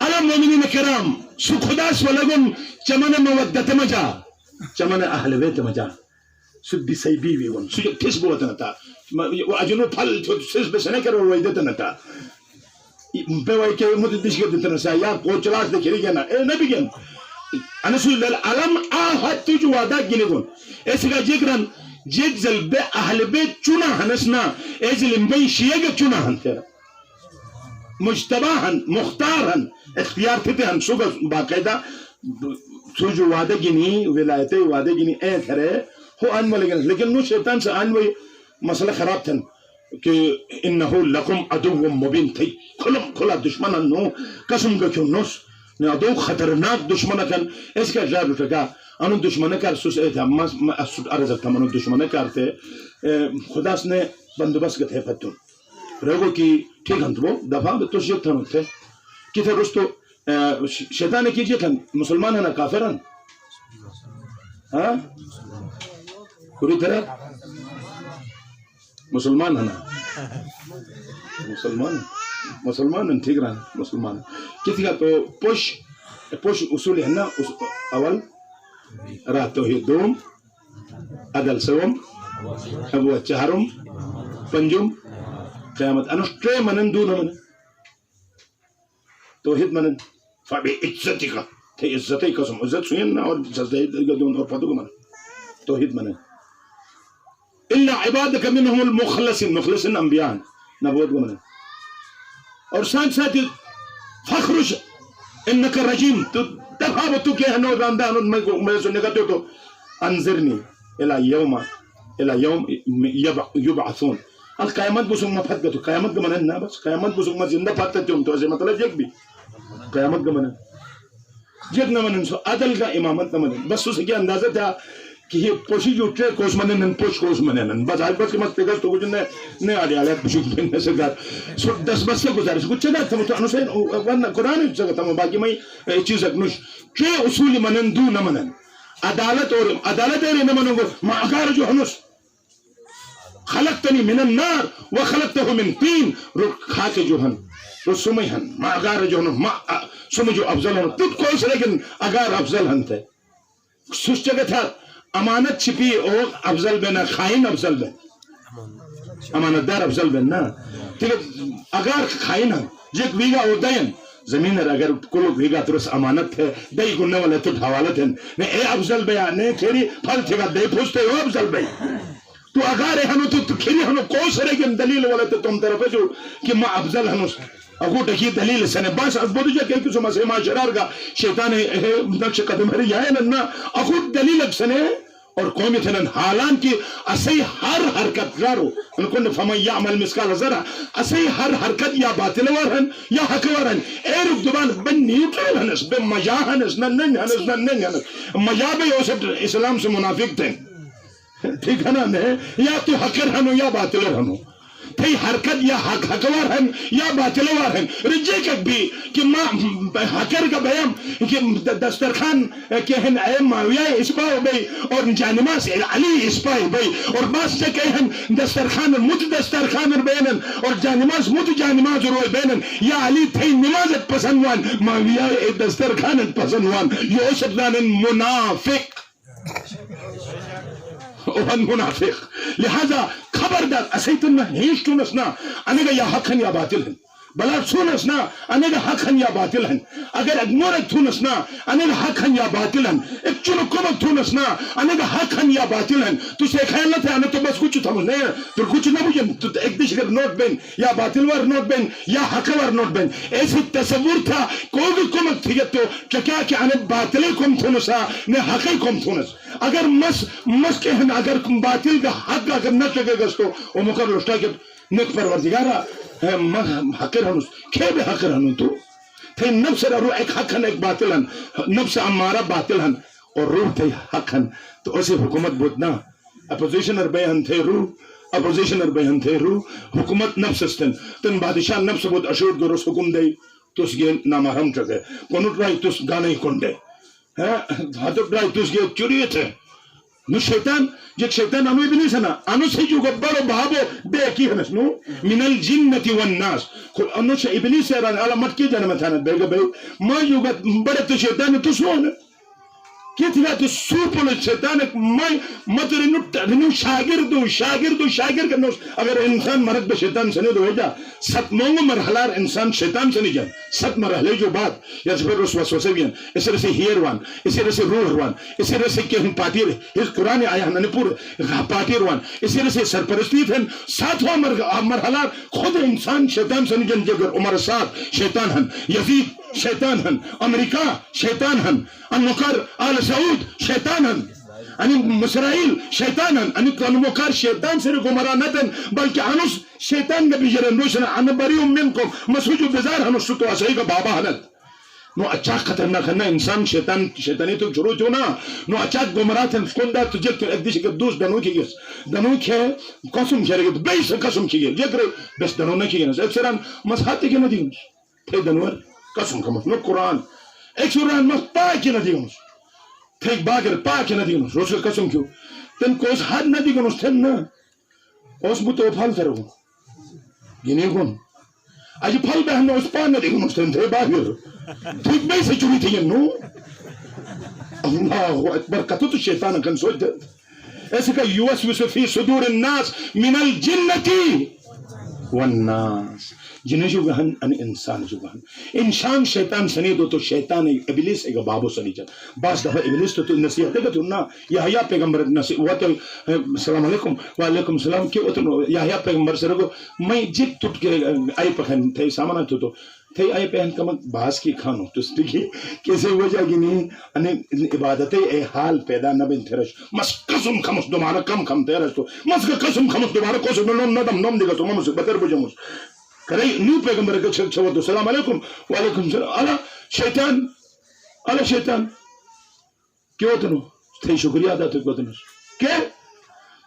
علم مومنین کرام سو خدا سولگن چمن مودت مجا چمن اہل بیت مجا سو بسی بیوی ون سو کس بوتنا تا اجنو پھل سس بسنے کرو ویدتنا تا بیوائی کہ مددش کردتنا سا یا پوچلاس دے کری گنا اے نبی گن انا سو علم آہد تو جو وعدہ گنے گن ایسے کا جگرن جگ زل بے اہل بیت چنا ہنسنا ایسے لنبی شیئے چنا ہن تیرا مجتبہ ہن مختار ہن اختیار تھے ہن سو باقاعدہ سو جو وعدہ گنی ولایتے وعدہ گنی اے تھرے ہو انو لگن لیکن نو شیطان سے انوی مسئلہ خراب تھن کہ انہو لکم عدو مبین تھی کھلا دشمن نو قسم کا کیوں نوس نے عدو خطرناک دشمن کن اس کا جاب اٹھا انو دشمن کر سوس اے تھا عرض تھا انو دشمن کرتے خدا نے بندوبست کے تھے فتن رگو کی ٹھیک ہن تو دفعہ تو شیط تھا تھے کہ تھے رستو شیطان نے کیجئے تھا مسلمان ہے نا کافران ہاں پوری طرح مسلمان ہے نا مسلمان ٹھیک رہا مسلمان کسی کا تو پوش اصول ہے نا اول رات توحید دوم عدل سوم ابو چہرم پنجم قیامت انو ٹرے منن دو نمن توحید منن فبی عزتی کا تھے عزتی قسم عزت سوین نا اور جزدہی دون اور پتو کا منن توحید منن اللہ عبادک منہم المخلصین مخلصین انبیاء نبوت کو منن اور ساتھ ساتھ فخرش انکا رجیم تو دفعہ تو کیا ہنو راندہ میں سننے کا تو انظرنی الى یوم یبعثون القیامت بسوک ما پھت گتو قیامت کا منن نا بس قیامت بسوک ما زندہ پھت تیوں تو اسے مطلب جگ بھی قیامت کا منن جگ نہ منن سو عدل کا امامت نہ منن بس اسے کیا اندازہ تھا کہ یہ پوشی جو ٹرے کوس منن پوش کوس منن بس آج بس کی مت پیگس تو کچھ نے آلی آلیات پوشی پہننے سے گھر سو 10 بس سے گزارش کچھ چلا تھا انو سے قرآن ہی سکتا ہوں باقی میں چیز اکنوش ٹرے اصول منن دو نہ منن عدالت اور نہ منو گو ما اگار جو ہنوس خلقتنی من النار وخلقته من طین رو خاک جو ہن رو سمی ہن ما اگار جو ہن ما سمی جو افضل ہن تut کوئی سے لیکن اگار افضل ہن تھے سوچ جگہ تھا امانت چھپی او افضل بنا خائن افضل بن امانت دار افضل بن نا اگر خائن ہن جک ویگا او دین زمین اگر کلو ویگا ترس امانت ہے دئی گننے والے تو حوالت ہیں نے اے افضل بیا نے کھیری پھل تھے گا دئی پھوستے ہو افضل بیا تو اگر ہنو تو کھیری ہنو کو سرے کہ دلیل والے تو تم طرف ہے جو کہ ما افضل ہنو اگو ٹکی دلیل سنے بس از بودو جا کہ کسو مسئلہ معاشرار کا شیطان نقش قدم ہری جائے نا اگو دلیل سنے اور قومی تھنن حالان کی اسی ہر حرکت رارو انکو نے فمن یعمل مسکال ذرہ اسی ہر حرکت یا باطل ورہن یا حق ورہن اے رک دوبان بن نیوٹرل ہنس بن مجا ہنس ننن ہنس ننن ہنس مجا بے ہو سب اسلام سے منافق تھے ٹھیک ہے نا یا تو حقر ہنو یا باطل ہنو تھی حرکت یا حقوار ہیں یا باطلوار ہیں رجیکت بھی کہ حقر کا بیام کہ دسترخان کہ ہن اے معاویہ اسپاہ بھئی اور جانماز علی اسپاہ بھئی اور باس سے کہ ہن دسترخان مت دسترخان بینن اور جانماز مت جانماز روئے بینن یا علی تھی نمازت پسندوان معاویہ دسترخانت پسندوان یہ سبدان منافق وہن منافق لہذا خبردار اسیتن ہیچ تو نسنا انگا یا حق ہیں یا باطل ہیں بلا سو نسنا انگا حق ہیں یا باطل ہیں اگر اگمورت تو نسنا انگا حق ہیں یا باطل ہیں ایک چلو کمک تو نسنا انگا حق ہیں یا باطل ہیں تو سے خیالت ہے انگا تو بس کچھ تھا نہیں تو کچھ نہ بجن تو ایک دیش اگر نوٹ بین یا باطل ور نوٹ بین یا حق ور نوٹ بین ایسی تصور تھا کوئی بھی کمک تھی تو چکیا کہ انگا باطلی کم تھو نسا نے حقی کم تھو نس اگر مس کے ہیں اگر باطل کا حق اگر نہ چکے گس تو وہ مقرر لشتا کہ نک پروردگارا حقر ہنوس کھے بے حقر ہنو تو تھے نفس رو ایک حق ہن ایک باطل ہن نفس امارہ باطل ہن اور روح تھے حق ہن تو اسے حکومت بودنا اپوزیشن اربے ہن تھے روح اپوزیشن اربے ہن تھے روح حکومت نفس استن تن بادشاہ نفس بود اشور درست حکم دے تس گے نامحرم چگے کنٹ رائی تس گانے کنڈے حضرت رائی تس گے چوریت ہے نو شیطان جک شیطان انو ابلیس ہے نا انو سے جو بڑو بابو بے کی ہے نو من الجنت والناس انو سے ابلیس ہے ران اللہ مت کی جانا میں تھانا بے گا بے ما جو بڑے تو شیطان تو سو ہے کیت گا تو سوپل شیطان مت رنو شاگرد کرنو اگر انسان مرد بے شیطان سنے دو جا ست مونگو مرحلار انسان شیطان سنے جان ست مرحلے جو بات یا سفر رس وسوسے بیان اسی رسی ہیر وان اسی رسی روح وان اسی رسی کہ ہم پاٹیر اس قرآن آیا ہم نے پور پاٹیر وان اسی رسی سرپرستی تھے ساتواں مرحلار خود انسان شیطان سنے جان جگر عمر سات شیطان ہن یزید شیطان ہن امریکہ شیطان ہن انوکر آل سعود شیطان ہن ان مسرائیل شیطان ہن ان کنوکار شیطان سے گمرانتن بلکہ انس شیطان کا بیجرن روشن ان بریوم منکم مسوجو بزار ہن سوتو اسائی کا بابا ہن نو اچھا خطرناک ہے انسان شیطانی تو شروع جو نا نو اچھا گمراہ ہیں کندا تجھے ادیش کے دوست دنو کی گس دنو کے قسم کرے بیس قسم کی گل یکر بس دنو نہ کی گس اکثران مسحت کے نہ دیس تھے دنور قسم کمس نو قرآن ایک سوران مس پاک نہ دیس تھے باگر پاک نہ دیس روز قسم کیوں تن کوس حد نہ دیس تھن نہ اس بو پھل کرو گنے کون اج پھل بہن اس پان نہ دیس تھن تھے باگر ٹھیک میں سے چوری تھی نو اللہ اکبر کتو تو شیطان کن سوچ دے ایسے کہ یوسوس فی صدور الناس من الجنتی والناس جنہیں جو گہن ان انسان جو گہن انسان شیطان سنی دو تو شیطان ابلیس ایک بابو سنی جا بعض دفعہ ابلیس تو نصیحت دے گا تو نا یحییٰ پیغمبر نصیحت السلام علیکم وعلیکم السلام کیوں تو یحییٰ پیغمبر سے رکھو میں جب ٹوٹ کے آئی پکھن تھے سامنا تو تھے آئی پہن کمک باز کی کھانو تو سٹکی کیسے وجہ گنی انہیں عبادتیں اے حال پیدا نبین تھرش مس قسم خمس دوبارہ کم تیرش تو مس قسم خمس دوبارہ کوسے نوم ندم نوم دیگا تو ممس بطر بجمس کرے نیو پیغمبر کے چھک چھوہ تو سلام علیکم وعلیکم السلام اللہ شیطان کیوں تنو تھے شکریہ ادا تو کتنو کہ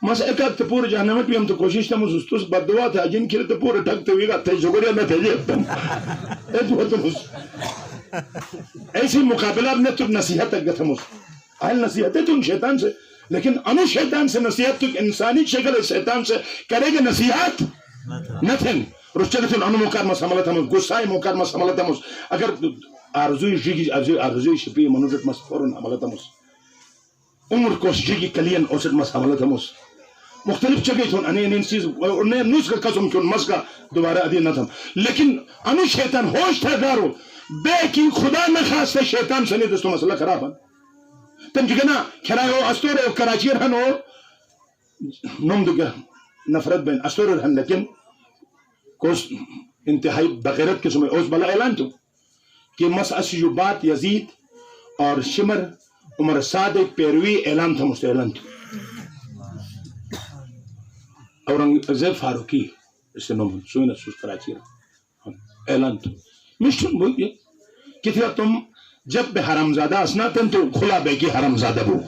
مس ایک اکت پور جہنم کی ہم تو کوشش تم اس تو بددعا تھا جن کے تو پورے ٹھگتے ہوئے گا تھے شکریہ نہ تھے تم ایسی مقابلہ نے تو نصیحت تک گتھم اس اہل نصیحت ہے تم شیطان سے لیکن انو شیطان سے نصیحت تو انسانی شکل شیطان سے کرے گے نصیحت نتھن رچنتن انو مکارمہ سمالت ہم گسائی مکارمہ سمالت ہم اگر آرزوی شپی منوجت مسفورن عملت ہم عمر کوش جگی کلین اوسط مس حملت ہم مختلف جگہ تھون انہیں چیز نوز کا قسم کیون مس کا دوبارہ ادھی نہ تھا لیکن انو شیطان ہوش تھا دارو بے کی خدا نہ خواستہ شیطان سنے دستو مسئلہ خراب ہے تم جگہ نا کھرائے ہو استور ہے کراچی رہن ہو نوم دو گیا نفرت بین استور رہن لیکن کوس انتہائی بغیرت کے سمیں اوز بلا اعلان تو کہ مس اسی جو بات یزید اور شمر عمر صادق پیروی اعلان تھا مجھ سے اعلان تھا اورنگزیب فاروقی اس سے نوم سوئنہ سوز کراچی رہا اعلان تھا مشتن بھوئی کتیا تم جب بے حرامزادہ اسناتن تو کھلا بے کی حرامزادہ بھو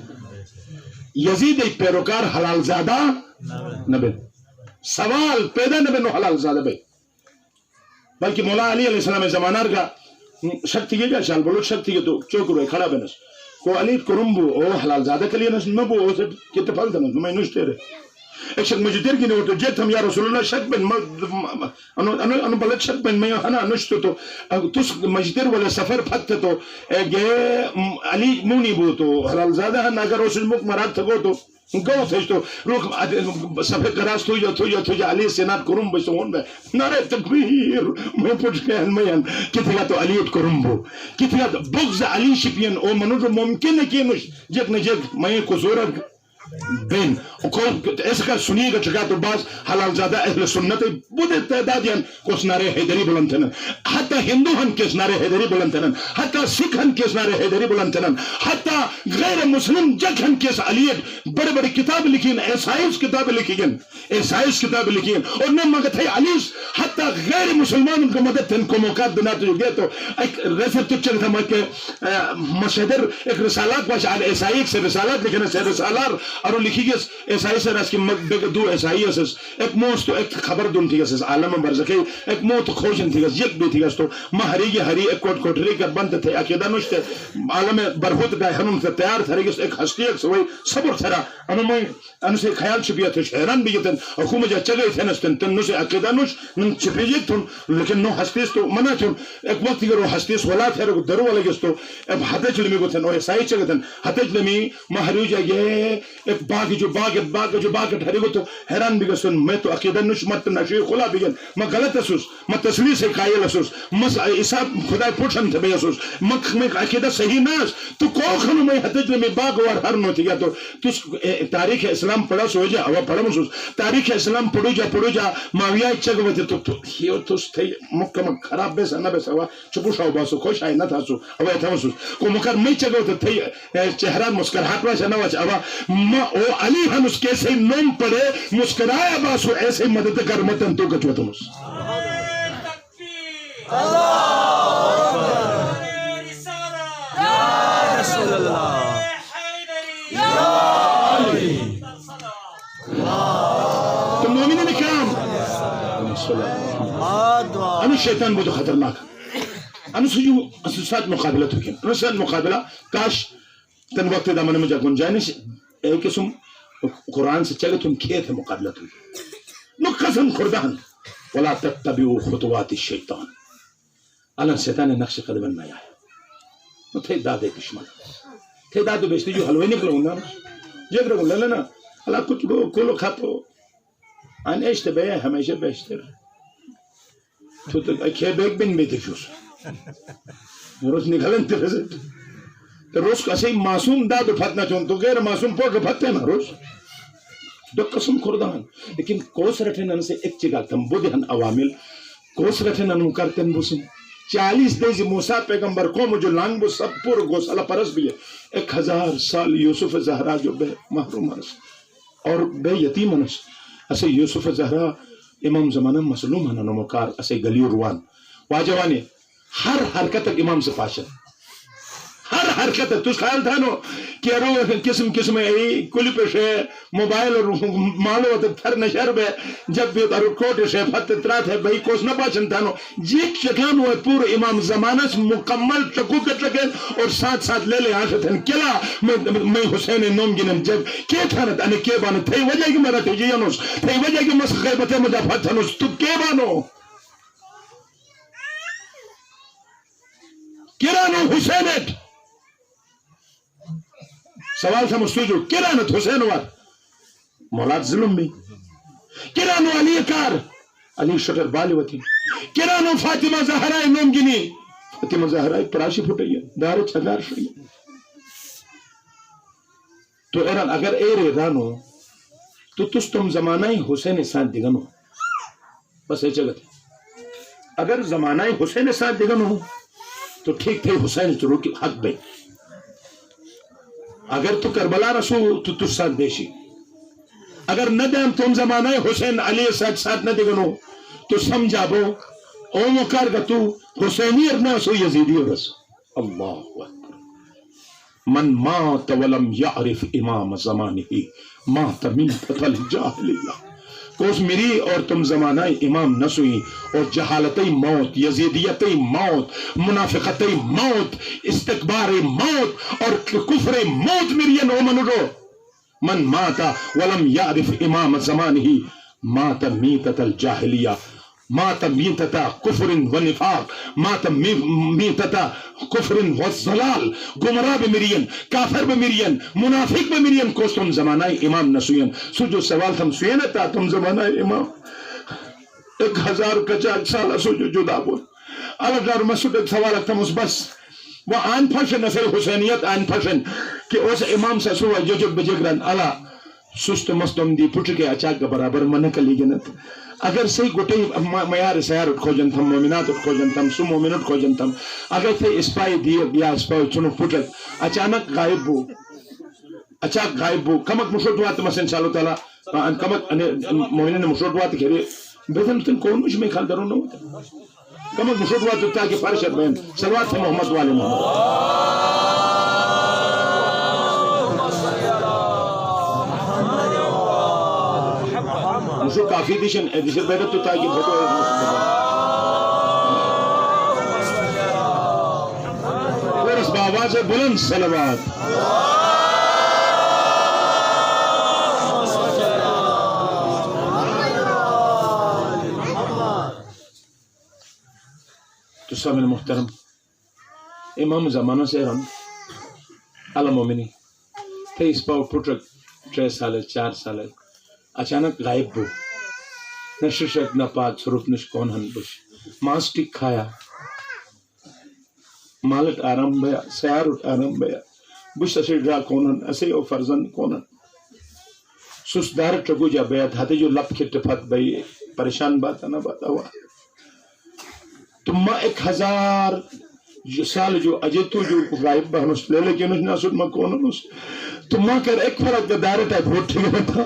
یزید ایک پیروکار حلال زادہ نبی سوال پیدا نبی نو حلال زادہ بے بلکہ مولا علی علیہ السلام زمانار کا شک تھی گیا شال بلوک شک تھی تو چوک روئے کھڑا بے نس کو علی کرمبو او حلال زادہ کے لیے نس نبو او سے کتے پھل تھا نس میں نوشتے رہے ایک شک مجدیر کی نوٹو جیت ہم یا رسول اللہ شک بن انو بلد شک بن میں ہنا نشتو تو تس مجدیر والا سفر پھت تو گے علی مونی بو تو حلال زادہ ہن اگر رسول مک مراد تھگو تو گو تھیش تو روک سفر کراس تو یا علی سینات کرم بس ہون بے نعرہ تکبیر میں پوچھ کے ہن میں کتے گا تو علیت کرم بو کتے گا بغض علی شپین او منو جو ممکن ہے کہ نش جگ نجگ میں کو زورگ بین ایسا کا سنیے گا چکا تو بعض حلال زادہ اہل سنت بودے تعداد یان کس نارے حیدری بلند تھنن حتی ہندو ہن کس نارے حیدری بلند تھنن حتی سکھ ہن کس نارے حیدری بلند تھنن حتی غیر مسلم جگ ہن کس علیت بڑے بڑے کتاب لکھین ایسائیس کتاب لکھین ایسائیس کتاب لکھین اور نم مگت ہے علیس حتی غیر مسلمان کو مدد تھن کو موقع دنا تو گئے تو ایک ریفر تو چل تھا کہ مشہدر ایک رسالات باش آل ایسائی سے رسالات لکھنے سے رسالار اور لکھی گئے ایسائی سے رس کی مقبگ دو ایسائی ہے ایک موست تو ایک خبر دن تھی گئے عالم برزخی ایک موت خوشن تھی گئے یک بھی تھی گئے تو مہری گی ہری ایک کوٹ کوٹری کر بند تھے عقیدہ نوشتے عالم برہوت گئے ہنم سے تیار تھے گئے ایک ہستی ایک سوئی صبر تھرا انو سے خیال چھپیا تھے حیران بھی گئے حکومت جا چگئی تھے نستن تن نو سے عقیدہ نوش نن چھپی جیت تھن لیکن نو ہستیس تو منع تھن ایک وقت گئے رو ہستیس ولا تھے رو درو والے گئے تو اب حتی چلمی گو تھن اور ایسائی چگے تھن حتی چلمی مہری جا گئے ایک باغ جو باغ ٹھہرے گو تو حیران بھی گئے میں تو عقیدہ نوش مت نشوی خلا بھی گئے میں غلط اسوس میں تصویر سے قائل اسوس عیسیٰ خدا پوچھن تھے بے اسوس میں عقیدہ صحیح ناس تو کو خنو میں حتی چلمی باغ وار ہر نو تھی گیا تو تاریخ اسلام پڑھا سو جا ہوا پڑھا مسوس تاریخ اسلام پڑھو جا معاویہ چگے ہوئے تو یہ تو تھے مکمل خراب بے سنا بے سوا چپو شاو باسو خوش آئی نہ تھا سو ہوا تھا مسوس کو مکر میں چگے ہوتے تھے چہرہ مسکرات واش نہ واش ہوا او علی ہم اس کیسے نوم پڑے مسکرایا باسو ایسے مدد کر متن تو کچھ ہوتا مس تو مومنین کرام انو شیطان بودو خطرناک انو سجو ساتھ مقابلہ تھوکین انو ساتھ مقابلہ کاش تن وقت دامن مجھا گنجائنش ایک قسم قرآن سے چلے تم کھیت ہے مقابلہ تھوکین نو قسم کردان ولا تتبعوا خطوات الشیطان اللہ شیطان نقش قدم میں آیا نو تھے دادے کشمل تھے دادو بیشتی جو حلوے نکلو ہوں نا جگ رہو لنا اللہ کچھ کلو کھاتو آن ایشت بے ہمیشہ بیشتر تو کھے بیگ بین بیتے شوس روز نکھلن تے رزت تو روز کو اسے معصوم دادو پھتنا چون تو غیر معصوم پوک پھتے نا روز دو قسم کردان لیکن کوس رٹھن ان سے ایک چگا تم بودھن عوامل کوس رٹھن ان کرتن بسن 40 دیزی موسیٰ پیغمبر قوم جو لانگ بو سب پور گوسالہ پرس بھی ہے 1000 سال یوسف زہرا جو بے محروم انس اور بے یتیم انس اسے یوسف زہرا امام زمانہ مسلوم ہنا نمکار اسے گلی روان واجوانے ہر حرکت امام سے پاشن ہر حرکت تو خیال تھا نو کہ رو قسم قسم ای کلی پہ شے موبائل اور مالو تو تھر نشر بے جب بھی اور کوٹ شے فت ترات ہے بھائی کوس نہ پاشن تھا نو جی چکان ہوئے پور امام زمانہ مکمل چکو کٹ لگے اور ساتھ ساتھ لے لے آشت ہیں کلا میں حسین نوم گنم جب کیا تھا نا انے کے بانو تھے وجہ کی مرا تھے جیانوس تھے وجہ کی مسخ غیبت مدافعت تھنوس تو کے بانو کرانو حسینت سوال تھا مستوجو کرانت حسین وار مولاد ظلم بھی کرانو علی کار علی شکر بالی وطی کرانو فاطمہ زہرائی نوم گنی فاطمہ زہرائی پراشی پھوٹی ہے دار چھگار شئی تو ایران اگر ایرے رانو تو تم زمانہ حسین ساتھ دیگنو بس ایچے گتے اگر زمانہ حسین ساتھ دیگنو تو ٹھیک تھے حسین چرو کی حق بے اگر تو کربلا رسو تو تُس ساتھ دیشی اگر نہ دیم تم زمانہ حسین علی ساتھ نہ دیگنو تو سمجھا بو او مکار گا تو حسینی ارنا سو یزیدی رسو اللہ اکبر من مات ولم یعرف امام زمانہی مات من فتل جاہلیہ کوس میری اور تم زمانہ امام نسوئی اور جہالتی موت یزیدیتی موت منافقتی موت استکبار موت اور کفر موت میری نومن رو من ماتا ولم یعرف امام زمانہی مات میتت الجاہلیہ مات میتتا کفر و نفاق مات میتتا کفر و ضلال گمراہ بمیرین کافر بمیرین منافق بمیرین کوس تم زمانہ امام نسوین سو جو سوال تم سوینتا تم زمانہ امام 1000 کچا سال سو جو جدا بول اللہ دار مسعود ایک سوال اکتم اس بس وہ آن پھشن نفر حسینیت آن پھشن کہ اس امام سے سوہ جو جو بجگرن اللہ سست مستم دی پٹھ کے اچاک برابر من کلی گنت اگر سی گوٹے میار سیار اٹھ کھوجن تھم مومنات اٹھ کھوجن تھم سو مومن اٹھ کھوجن تھم اگر تھے اسپائی دیو یا اسپائی چنو پٹھت اچانک غائب بو اچاک غائب بو کمک مشروط وات مثلا انشاءاللہ تعالی کمک مومنین مشروط وات کھیرے بیدن تن کون مجھ میں خال درون نہ ہوتا کمک مشروط وات تاکہ پارشد بین صلوات محمد والے محمد مجھے کافی دیشن دیشن بیٹھت تو تاکہ بھٹو اور اس باواز بلند صلوات تو سامن محترم امام زمانہ سے رن علی مومنی تھے اس پاو پٹرک 3 سال 4 سال اچانک غائب بو نشر شک نہ پاک صرف نش کون ہن بش ماس ٹک کھایا مالٹ آرام بیا سیار آرام بیا بش اسے ڈرا کون ہن اسے او فرزن کون ہن سس دار ٹگو جا بیا دھاتے جو لپ کھٹ پھت بئی پریشان بات نہ بات ہوا تم 1000 سال جو اجتو جو غائب بہنس لے لے کینس نہ سد ما کون ہنس تم کر ایک فرق دار ٹائپ ہوٹ گیا تھا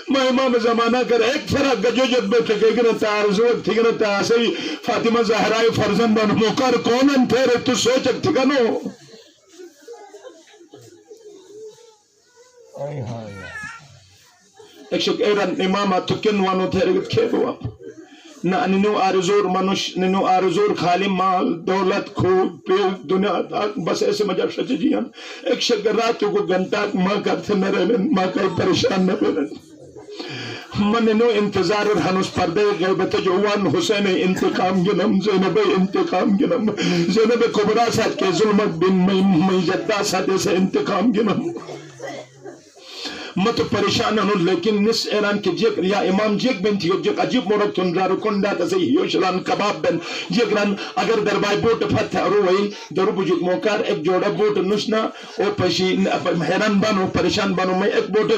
میں امام زمانہ کر ایک فرق گجو جب بیٹھے گئے گا تارزوک تھی گا تاسی فاطمہ زہرائی فرزن بن موکر کونن تیرے تو سوچک تھی گا نو ایک شک ایران امامہ تکن وانو تیرے گا کھیبو آپ ننو آرزور منش ننو آرزور خالی مال دولت خوب پیل دنیا تاک بس ایسے مجھا شچ جیان ایک شک راتو کو گھنٹاک ماں کرتے نہ رہن ماں کر پریشان نہ رہن من نو انتظار ہنوس پردے غیبت جوان حسین انتقام گنم زینب انتقام گنم زینب کبرا ساتھ کے ظلمت بن میں جدہ ساتھ سے انتقام گنم مت پریشان ہنو لیکن نس ایران کے جیک یا امام جیک بن تھی جیک عجیب مرد تنرا رکنڈا تسی ہیوشلان کباب بن جیک ران اگر دربائی بوٹ پھت روئی درو بجیک موکار ایک جوڑا بوٹ نشنا او پشی حیران بانو پریشان بانو میں ایک بوٹ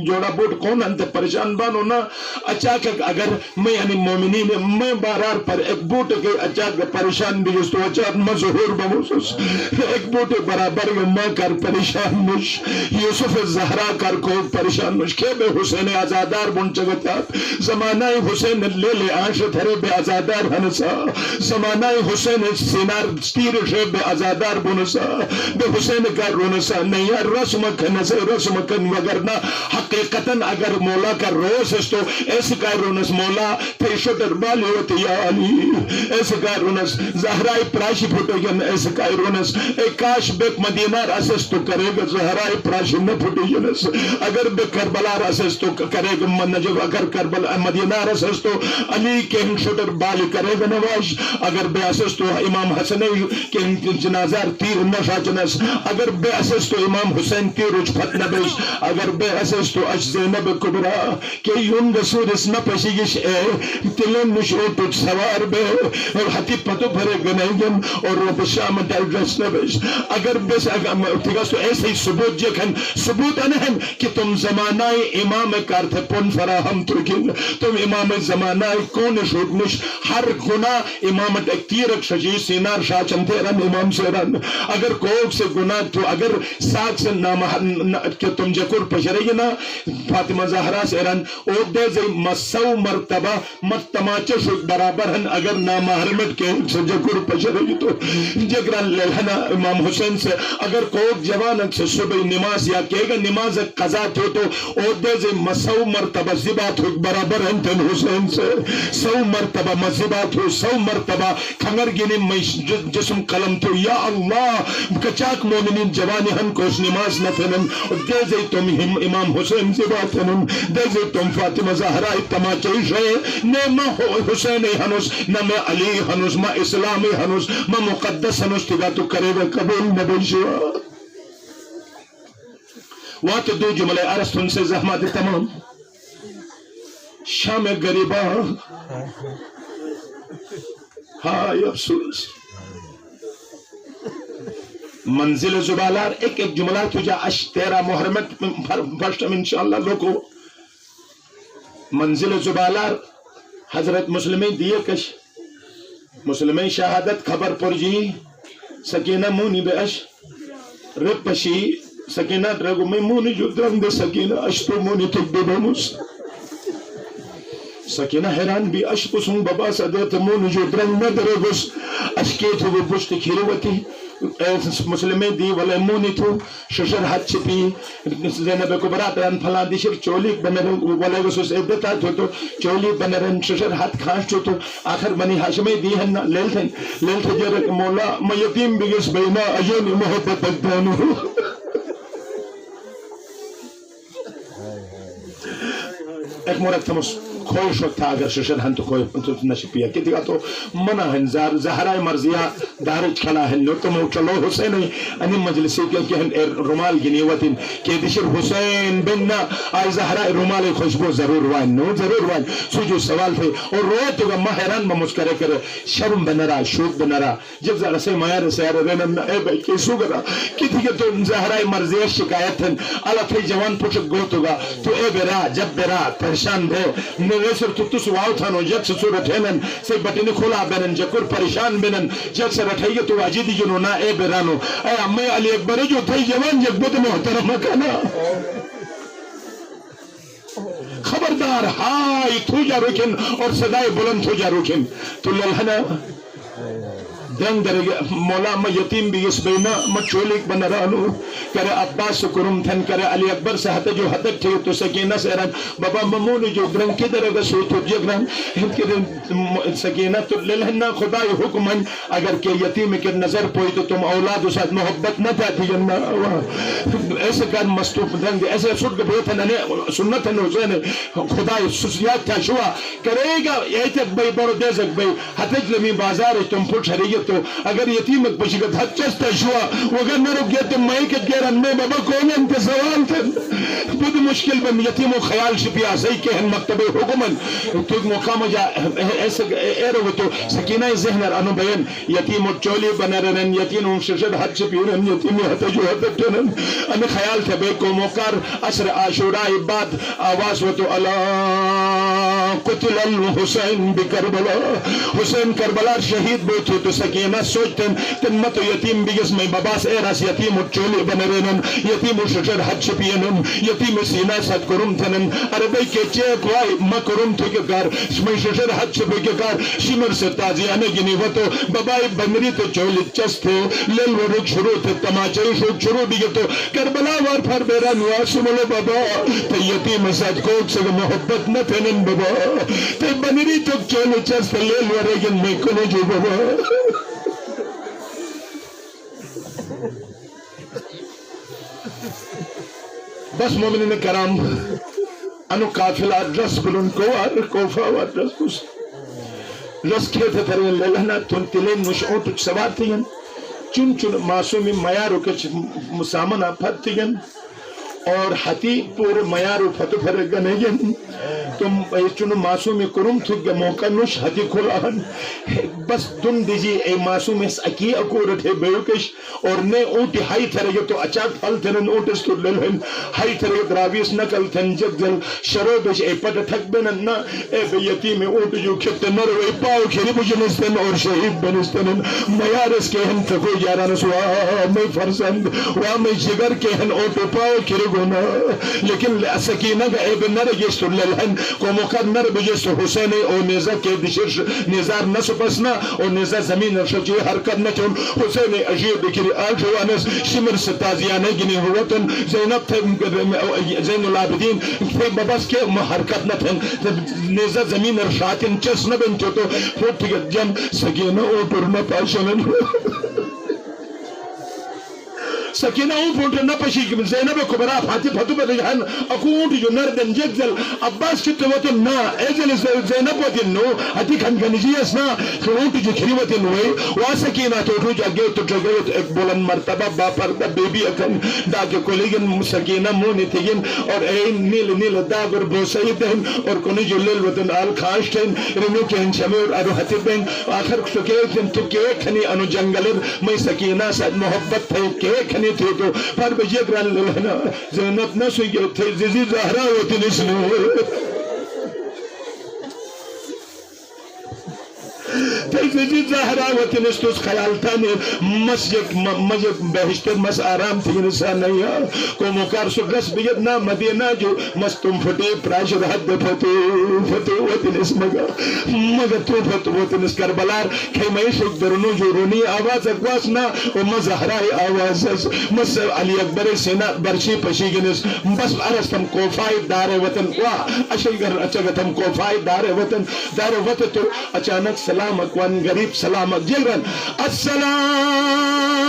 جوڑا بوٹ کون انت پریشان بانو نا اچاک اگر میں یعنی مومنین میں بارار پر ایک بوٹ کے اچاک پریشان بھی جس تو اچاک مظہور بموسوس ایک بوٹ برابر ماں کر پریشان مش یوسف زہرا کر کو پریشان مشکے بے حسین آزادار بن چگتا زمانہ حسین لے لے آنش تھرے بے آزادار ہنسا زمانہ حسین سینار تیر شے بے آزادار بنسا بے حسین کا رونسا نہیں رسم کھنسے رسم کن وگرنا حقیقتاً اگر مولا کا روس اس تو ایسے کا رونس مولا تھے شٹر بالی ہوتی یا علی ایسے کا رونس زہرائی پراشی پھوٹے گن ایسے کا رونس ایک کاش بیک مدینہ راسس تو کرے گا زہرائی پراشی نہ پھوٹے گنس اگر بے کربلا رسس تو کرے گا نجب اگر کربلا مدینہ رسس تو علی کے شٹر بالی کرے گا نواش اگر بے اسس تو امام حسن کے جنازار تیر نشا جنس اگر بے اسس تو امام حسین تیر اچ پھت نبیش اگر بے اسس تو اچ زینب کبرا کہ یون رسول اس نہ پشیگش اے تلن نشو تجھ سوار بے اور حتی پتو بھرے گنائگن اور روپ شام ڈائیڈرس نبیش اگر بے تو ایسے ہی ثبوت جکھن ثبوت انہم کہ تم زمانہ امام کارتے پن فراہم ترکن تم امام زمانہ کون شوٹنش ہر گناہ امامت ایک تیرک شجی سینار شاہ چندیرن امام سیرن اگر کوک سے گناہ تو اگر ساک سے کہ تم جکر پشرے نا فاطمہ زہرا سیرن او دے زی مسو مرتبہ مت تماچے شک برابر ہن اگر نامحرمت کے سے جکر پشرے تو جگران لہنا امام حسین سے اگر کوک جوانک سے صبح نماز یا کہے گا نماز قضا تھو تو عہدے سے مسو مرتبہ زبات ہو برابر ہیں تن حسین سے 100 مرتبہ مذبات ہو 100 مرتبہ کھنگر گینے جسم قلم تو یا اللہ کچاک مومنین جوانی ہن کوش نماز نہ تھنن دے زی تم امام حسین زبات ہنن دے زی تم فاطمہ زہرا تماچے شے نہ حسین ہنوس نہ میں علی ہنوس ما اسلامی ہنوس ما مقدس ہنوس تگا تو کرے گا قبول نبی شوا وات دو جملے ارسطن سے زحمت تمام شام غریبہ ہائے افسوس منزل زبالار ایک جملہ تجھا اش تیرا محرمت فرشتم انشاءاللہ لوگو منزل زبالار حضرت مسلمی دیئے کش مسلمی شہادت خبر پر جی سکینہ مونی بے اش رپشی سکینہ درگو میں مونی جو درنگ دے سکینہ اشتو مونی تک دے بھموس سکینہ حیران بھی اش پسنگ بابا صدیت مونی جو درنگ نہ درگوس اشکیت وہ پشت کھیروتی مسلمیں دی والے مونی تو ششر حد چھپی زینب کبرا تران پھلان دی شر چولیک بنرن والے گسوس عبدتا تو چولیک بنرن ششر حد خانش تو آخر بنی حاشمی دی ہن لیل تھے جرک مولا میں یتیم بگس بینا ایونی محبت اگدانو ایک مورد تمس خوش وقت تھا اگر ششر ہن تو خوش نشپیا کی دیگا تو منع ہن زہرائے مرضیہ دارج کھلا ہن لو تو مو چلو حسین انی مجلسی کہ ہن رومال گنی وطن کہ دشر حسین بننا آئی زہرائے رومال خوشبو ضرور وائن نو ضرور وائن سوجو سوال تھے اور روئے تو گا مہران بمسکرے کرے شرم بنرا شوک بنرا جب زہر سے میار سے آرے رینم اے بھائی کیسو گرا کی تھی کہ تو زہرائے مرضیہ شکایت ہن اللہ تھی جوان پوچھک گو تو گا تو اے برا جب برا پریشان بے نویسر تو تس واو تھانو جد سے صورت ہینن سے بٹنی کھولا بینن جکر پریشان بینن جد سے رٹھائیے تو واجدی جنو نا اے بیرانو اے امی علی اکبر جو تھی جوان جگ بود محترم کنا خبردار ہائی تو جا روکن اور صدای بلند تو جا روکن تو للہنا دنگ درگے مولا میں یتیم بھی اس بینا میں چولیک بن رہنو کرے عباس کرم تھن کرے علی اکبر سے حتی جو حدک تھے تو سکینہ سے رہن بابا ممونی جو درنگ کی درگا سو تو جگرن ہند کے سکینہ تو للہنہ خدای حکمن اگر کہ یتیم کے نظر پوئی تو تم اولاد ساتھ محبت نہ تھا جنہ ایسے کار مستوف درنگ ایسے سٹ گئے تھا سنت حسین خدای سسیات تھا شوا کرے گا یہ تک بھئی بڑو دیزک بھئی حتی لمی بازار تم پوچھ رہی تو اگر یتیمت بشکت حد چستا شوا وگر نرو گیت مائکت گیرن میں بابا کون انت سوال تھن بود مشکل بن یتیم و خیال شپیا صحیح کہ ہن مکتب حکومن تو مقام جا ایسا ایرو تو سکینہ ذہنر انو بین یتیم و چولی بنرن یتیم و ششد حد شپیرن یتیم حد جو حد تنن ان خیال تھے بے کو موکار عصر عاشورائی بعد آواز و تو اللہ قتل الحسین بکربلا حسین کربلا شہید بوتو تو سکینہ سوچتن تن متو یتیم بگس میں باباس ایراس یتیم چولی بنرینن یتیم شجر حد شپینن یتیم سینہ ست کرم تنن عربی کے چیک وائی مکرم تھککار میں شجر حد شپککار شمر سے تازیانے گنی وطو بابائی بنری تو چولی چست ہو لیل ورک شروع تھے تماچے شوک شروع بھی تو کربلا وار پھر بیرا نواس ملو بابا تو یتیم ست کوک سے محبت نہ تنن بابا تو بنری تو چولی چست لیل ورگن میں کنے جو بابا بس مومنین کرام انو قافلہ رس بلن کوار کوفا و رس بس رس کھیتے ترین للہنا تن تلین نشعون تک سوار تین چن چن معصومی میارو کچھ مسامنہ پھت تین اور حتی پور میارو فتو فرگنے گن تم چن معصومی کرم تھگ موقع نش حتی کھلان بس دن دیجی اے معصوم اس اکی اکورت ہے بیوکش اور نے اونٹی ہائی تھرگے تو اچاک پھل تھرن اونٹس تو للہن ہائی تھرگے دراویس نکل تھن جگل شروبش اے پٹ ٹھک بنن نا اے بے یتیم اونٹ جو کھت نرو اے پاو کھری بجنستن اور شہید بنستن میارس کے ہن تکو یارانس میں فرزند میں جگر کے ہن اونٹو پاو کھری گونا لیکن سکینہ کا اے بے نرگیس تو للہن کو موقع نر بجیس تو حسین او نیزہ کے دشر نیزار نسو پسنا اور نیزہ زمین رشجی حرکت نہ چون حسین عجیب بکری آجوانس شمر سے تازیانے گنی ہوتن زینب تھے زین العابدین تھے بباس کے حرکت نہ تھے نیزہ زمین رشاتن چس نہ بنچو تو پھوٹ گت جن سگینہ اوٹر نہ پاشنن سکینہ اونٹ نہ پشی زینب کبرا فاطمہ برجان اکونٹ جو نردن جگزل عباس کتو وطن نا ایزل زینب وطن نو حتی کھنگنجی اسنا اونٹ جو کھری وطن ہوئے واسکینہ تو جاگے تو جاگے ایک بلند مرتبہ با پردہ بی بی اکن ڈاکے کولیگن سکینہ مونی تھیگن اور این نیل نیل داغ اور بوسائی دہن اور کنی جو لیل وطن آل خانش تہن رنو کے ہنچمی اور ارو حتی بہن آخر تو کے کھنی انو جنگلر میں سکینہ ساتھ محبت تھے کہ کھنی تھے تو پر بجے گران للہنا زینب نہ سوئی گئے تھے زیزی زہرہ ہوتی نسلو تیزی زہرہ وطن استوز خیال تانی مسجد بہشتر مس آرام تھی انسان نہیں ہے کو مکار سگس بیت نا مدینہ جو مستم پھٹے پراشد حد فتو وطن اس مگر تو فتو وطن اس کربلار خیمہ شک درنو جو رونی آواز اگواس نا و مزہرہ آواز مس علی اکبر سینا برشی پشیگنس بس ارستم کوفائی دار وطن واہ اشیگر اچھگتم کوفائی دار وطن تو اچانک سلام اکوان غریب سلام جلرن السلام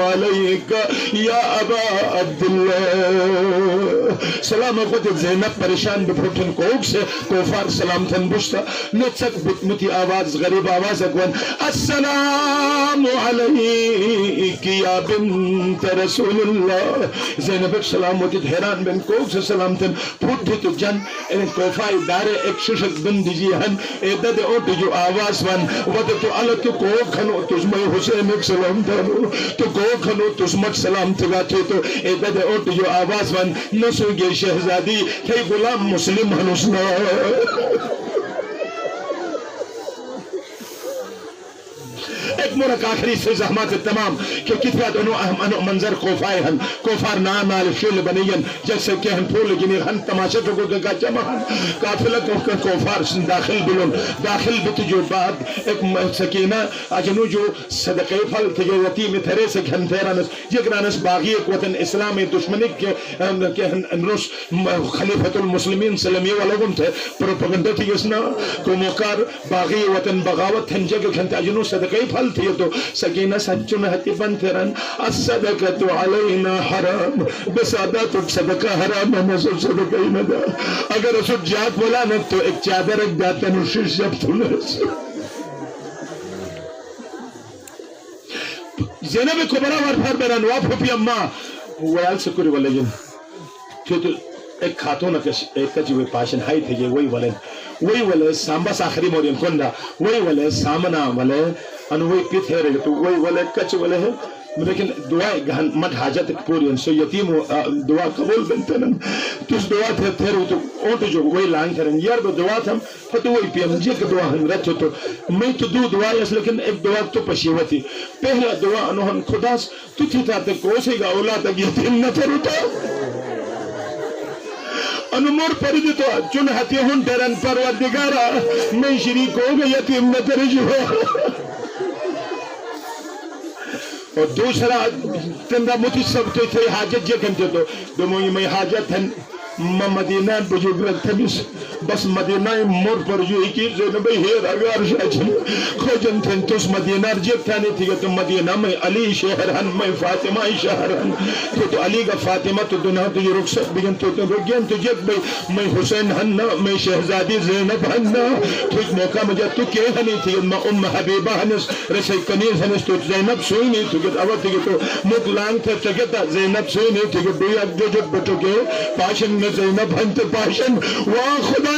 علیکہ یا ابا عبداللہ سلام اکوت زینب پریشان بپروٹن کوک سے کوفار سلام تن بشتا نچک بتمتی آواز غریب آواز اکوان السلام علیکہ یا بنت رسول اللہ زینب سلام ہوتی حیران بن کوک سے سلام تن پھوٹی تو جن ان کوفائی دارے ایک ششک بن دیجی ہن ایدد اوٹی جو آواز ون ود تو اللہ تو کوک کھنو تجمع حسین ایک سلام تنو تو کوک کھنو تجمع سلام تگا تو ایدد اوٹی جو آواز ون نسو گے شہزادی کہ غلام مسلم ہنسنا ایک مرک آخری سے زحمات تمام کہ کتیات انو منظر کوفائی ہن کوفار نام آل شل بنین جیسے کہ ہن پھول گنی ہن تماشا تو کو کا جمع ہن قافلہ کوفار داخل بلون داخل بت جو بعد ایک سکینہ اجنو جو صدقے پھل تھے یتیم تھرے سے گھن تھیرانس جگرانس باغی ایک وطن اسلامی دشمنی کے انروس خلیفت المسلمین سلمی والگن تھے پروپگنڈا تھی اسنا کو موکار باغی وطن بغاوت تھن جگہ گھن اجنو صدقے پھل تھی تو سکینہ سچن حتی بنترن الصدقت علینا حرام بسادات صدقہ حرام نسو صدقہ ندا اگر اسو جات بولا نا تو ایک چادر ایک داتا نشش جب تھولس زینب کبرا ورفار بران واف ہوپی اممہ ویال سکوری والجن تو ایک خاتون ایک جو پاشن ہائی تھے وہی والے سامبس آخری مورین کندہ وہی والے سامنا والے انوی پیت ہے رہے تو وہی والے کچھ والے ہے لیکن دعائیں گہن مد حاجت پورین سو یتیم دعا قبول بنتنن تس دعا تھے رو تو اونٹ جو وہی لائن تھرن یار با دعا تھم فتو وہی پیم جی کہ دعا ہم رت تو میں تو دو دعائیں اس لیکن ایک دعا تو پشیوہ تھی پہلا دعا انہن خداس تو تھی تھا تے کوسے گا اولاد تک یتیم نہ تھے روتا انمور پرد تو چن ہتی ہن ڈرن پروردگارا میں شریک ہو گئی یتیم نہ ترج ہو اور دوسرا تندہ مجھے سب تو تھے حاجت جے کنتے تو دموئی میں حاجت ہیں مدینہ بجوگ رکھتے بس مدینہ مور پر جو ایک چیز نبی ہیر اگر شاچن خوجن تھن توس مدینہ رجیب تھانی تھی کہ مدینہ میں علی شہر ہن میں فاطمہ شہر ہن تو علی کا فاطمہ تو دنیا تو یہ رخصت بگن تو رگین تو جب میں حسین ہن میں شہزادی زینب ہن تو ایک موقع مجھے تو کہ ہنی تھی میں حبیبہ ہنس رسی کنیز ہنس تو زینب سوئی نہیں تو کہ اول تھی کہ تو مک لانگ تھے چکتا زینب سوئی نہیں تھی کہ دویا جو جب بٹو کے پاشن میں زینب ہن تو پاشن واہ خدایا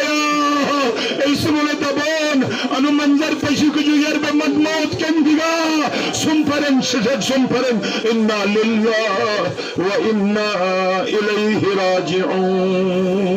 ایسے بولے دبون انو منظر پشی کو جو یار بے مدموت کن دیگا سنپرن شجد سنپرن انا للہ و انا الیہ راجعون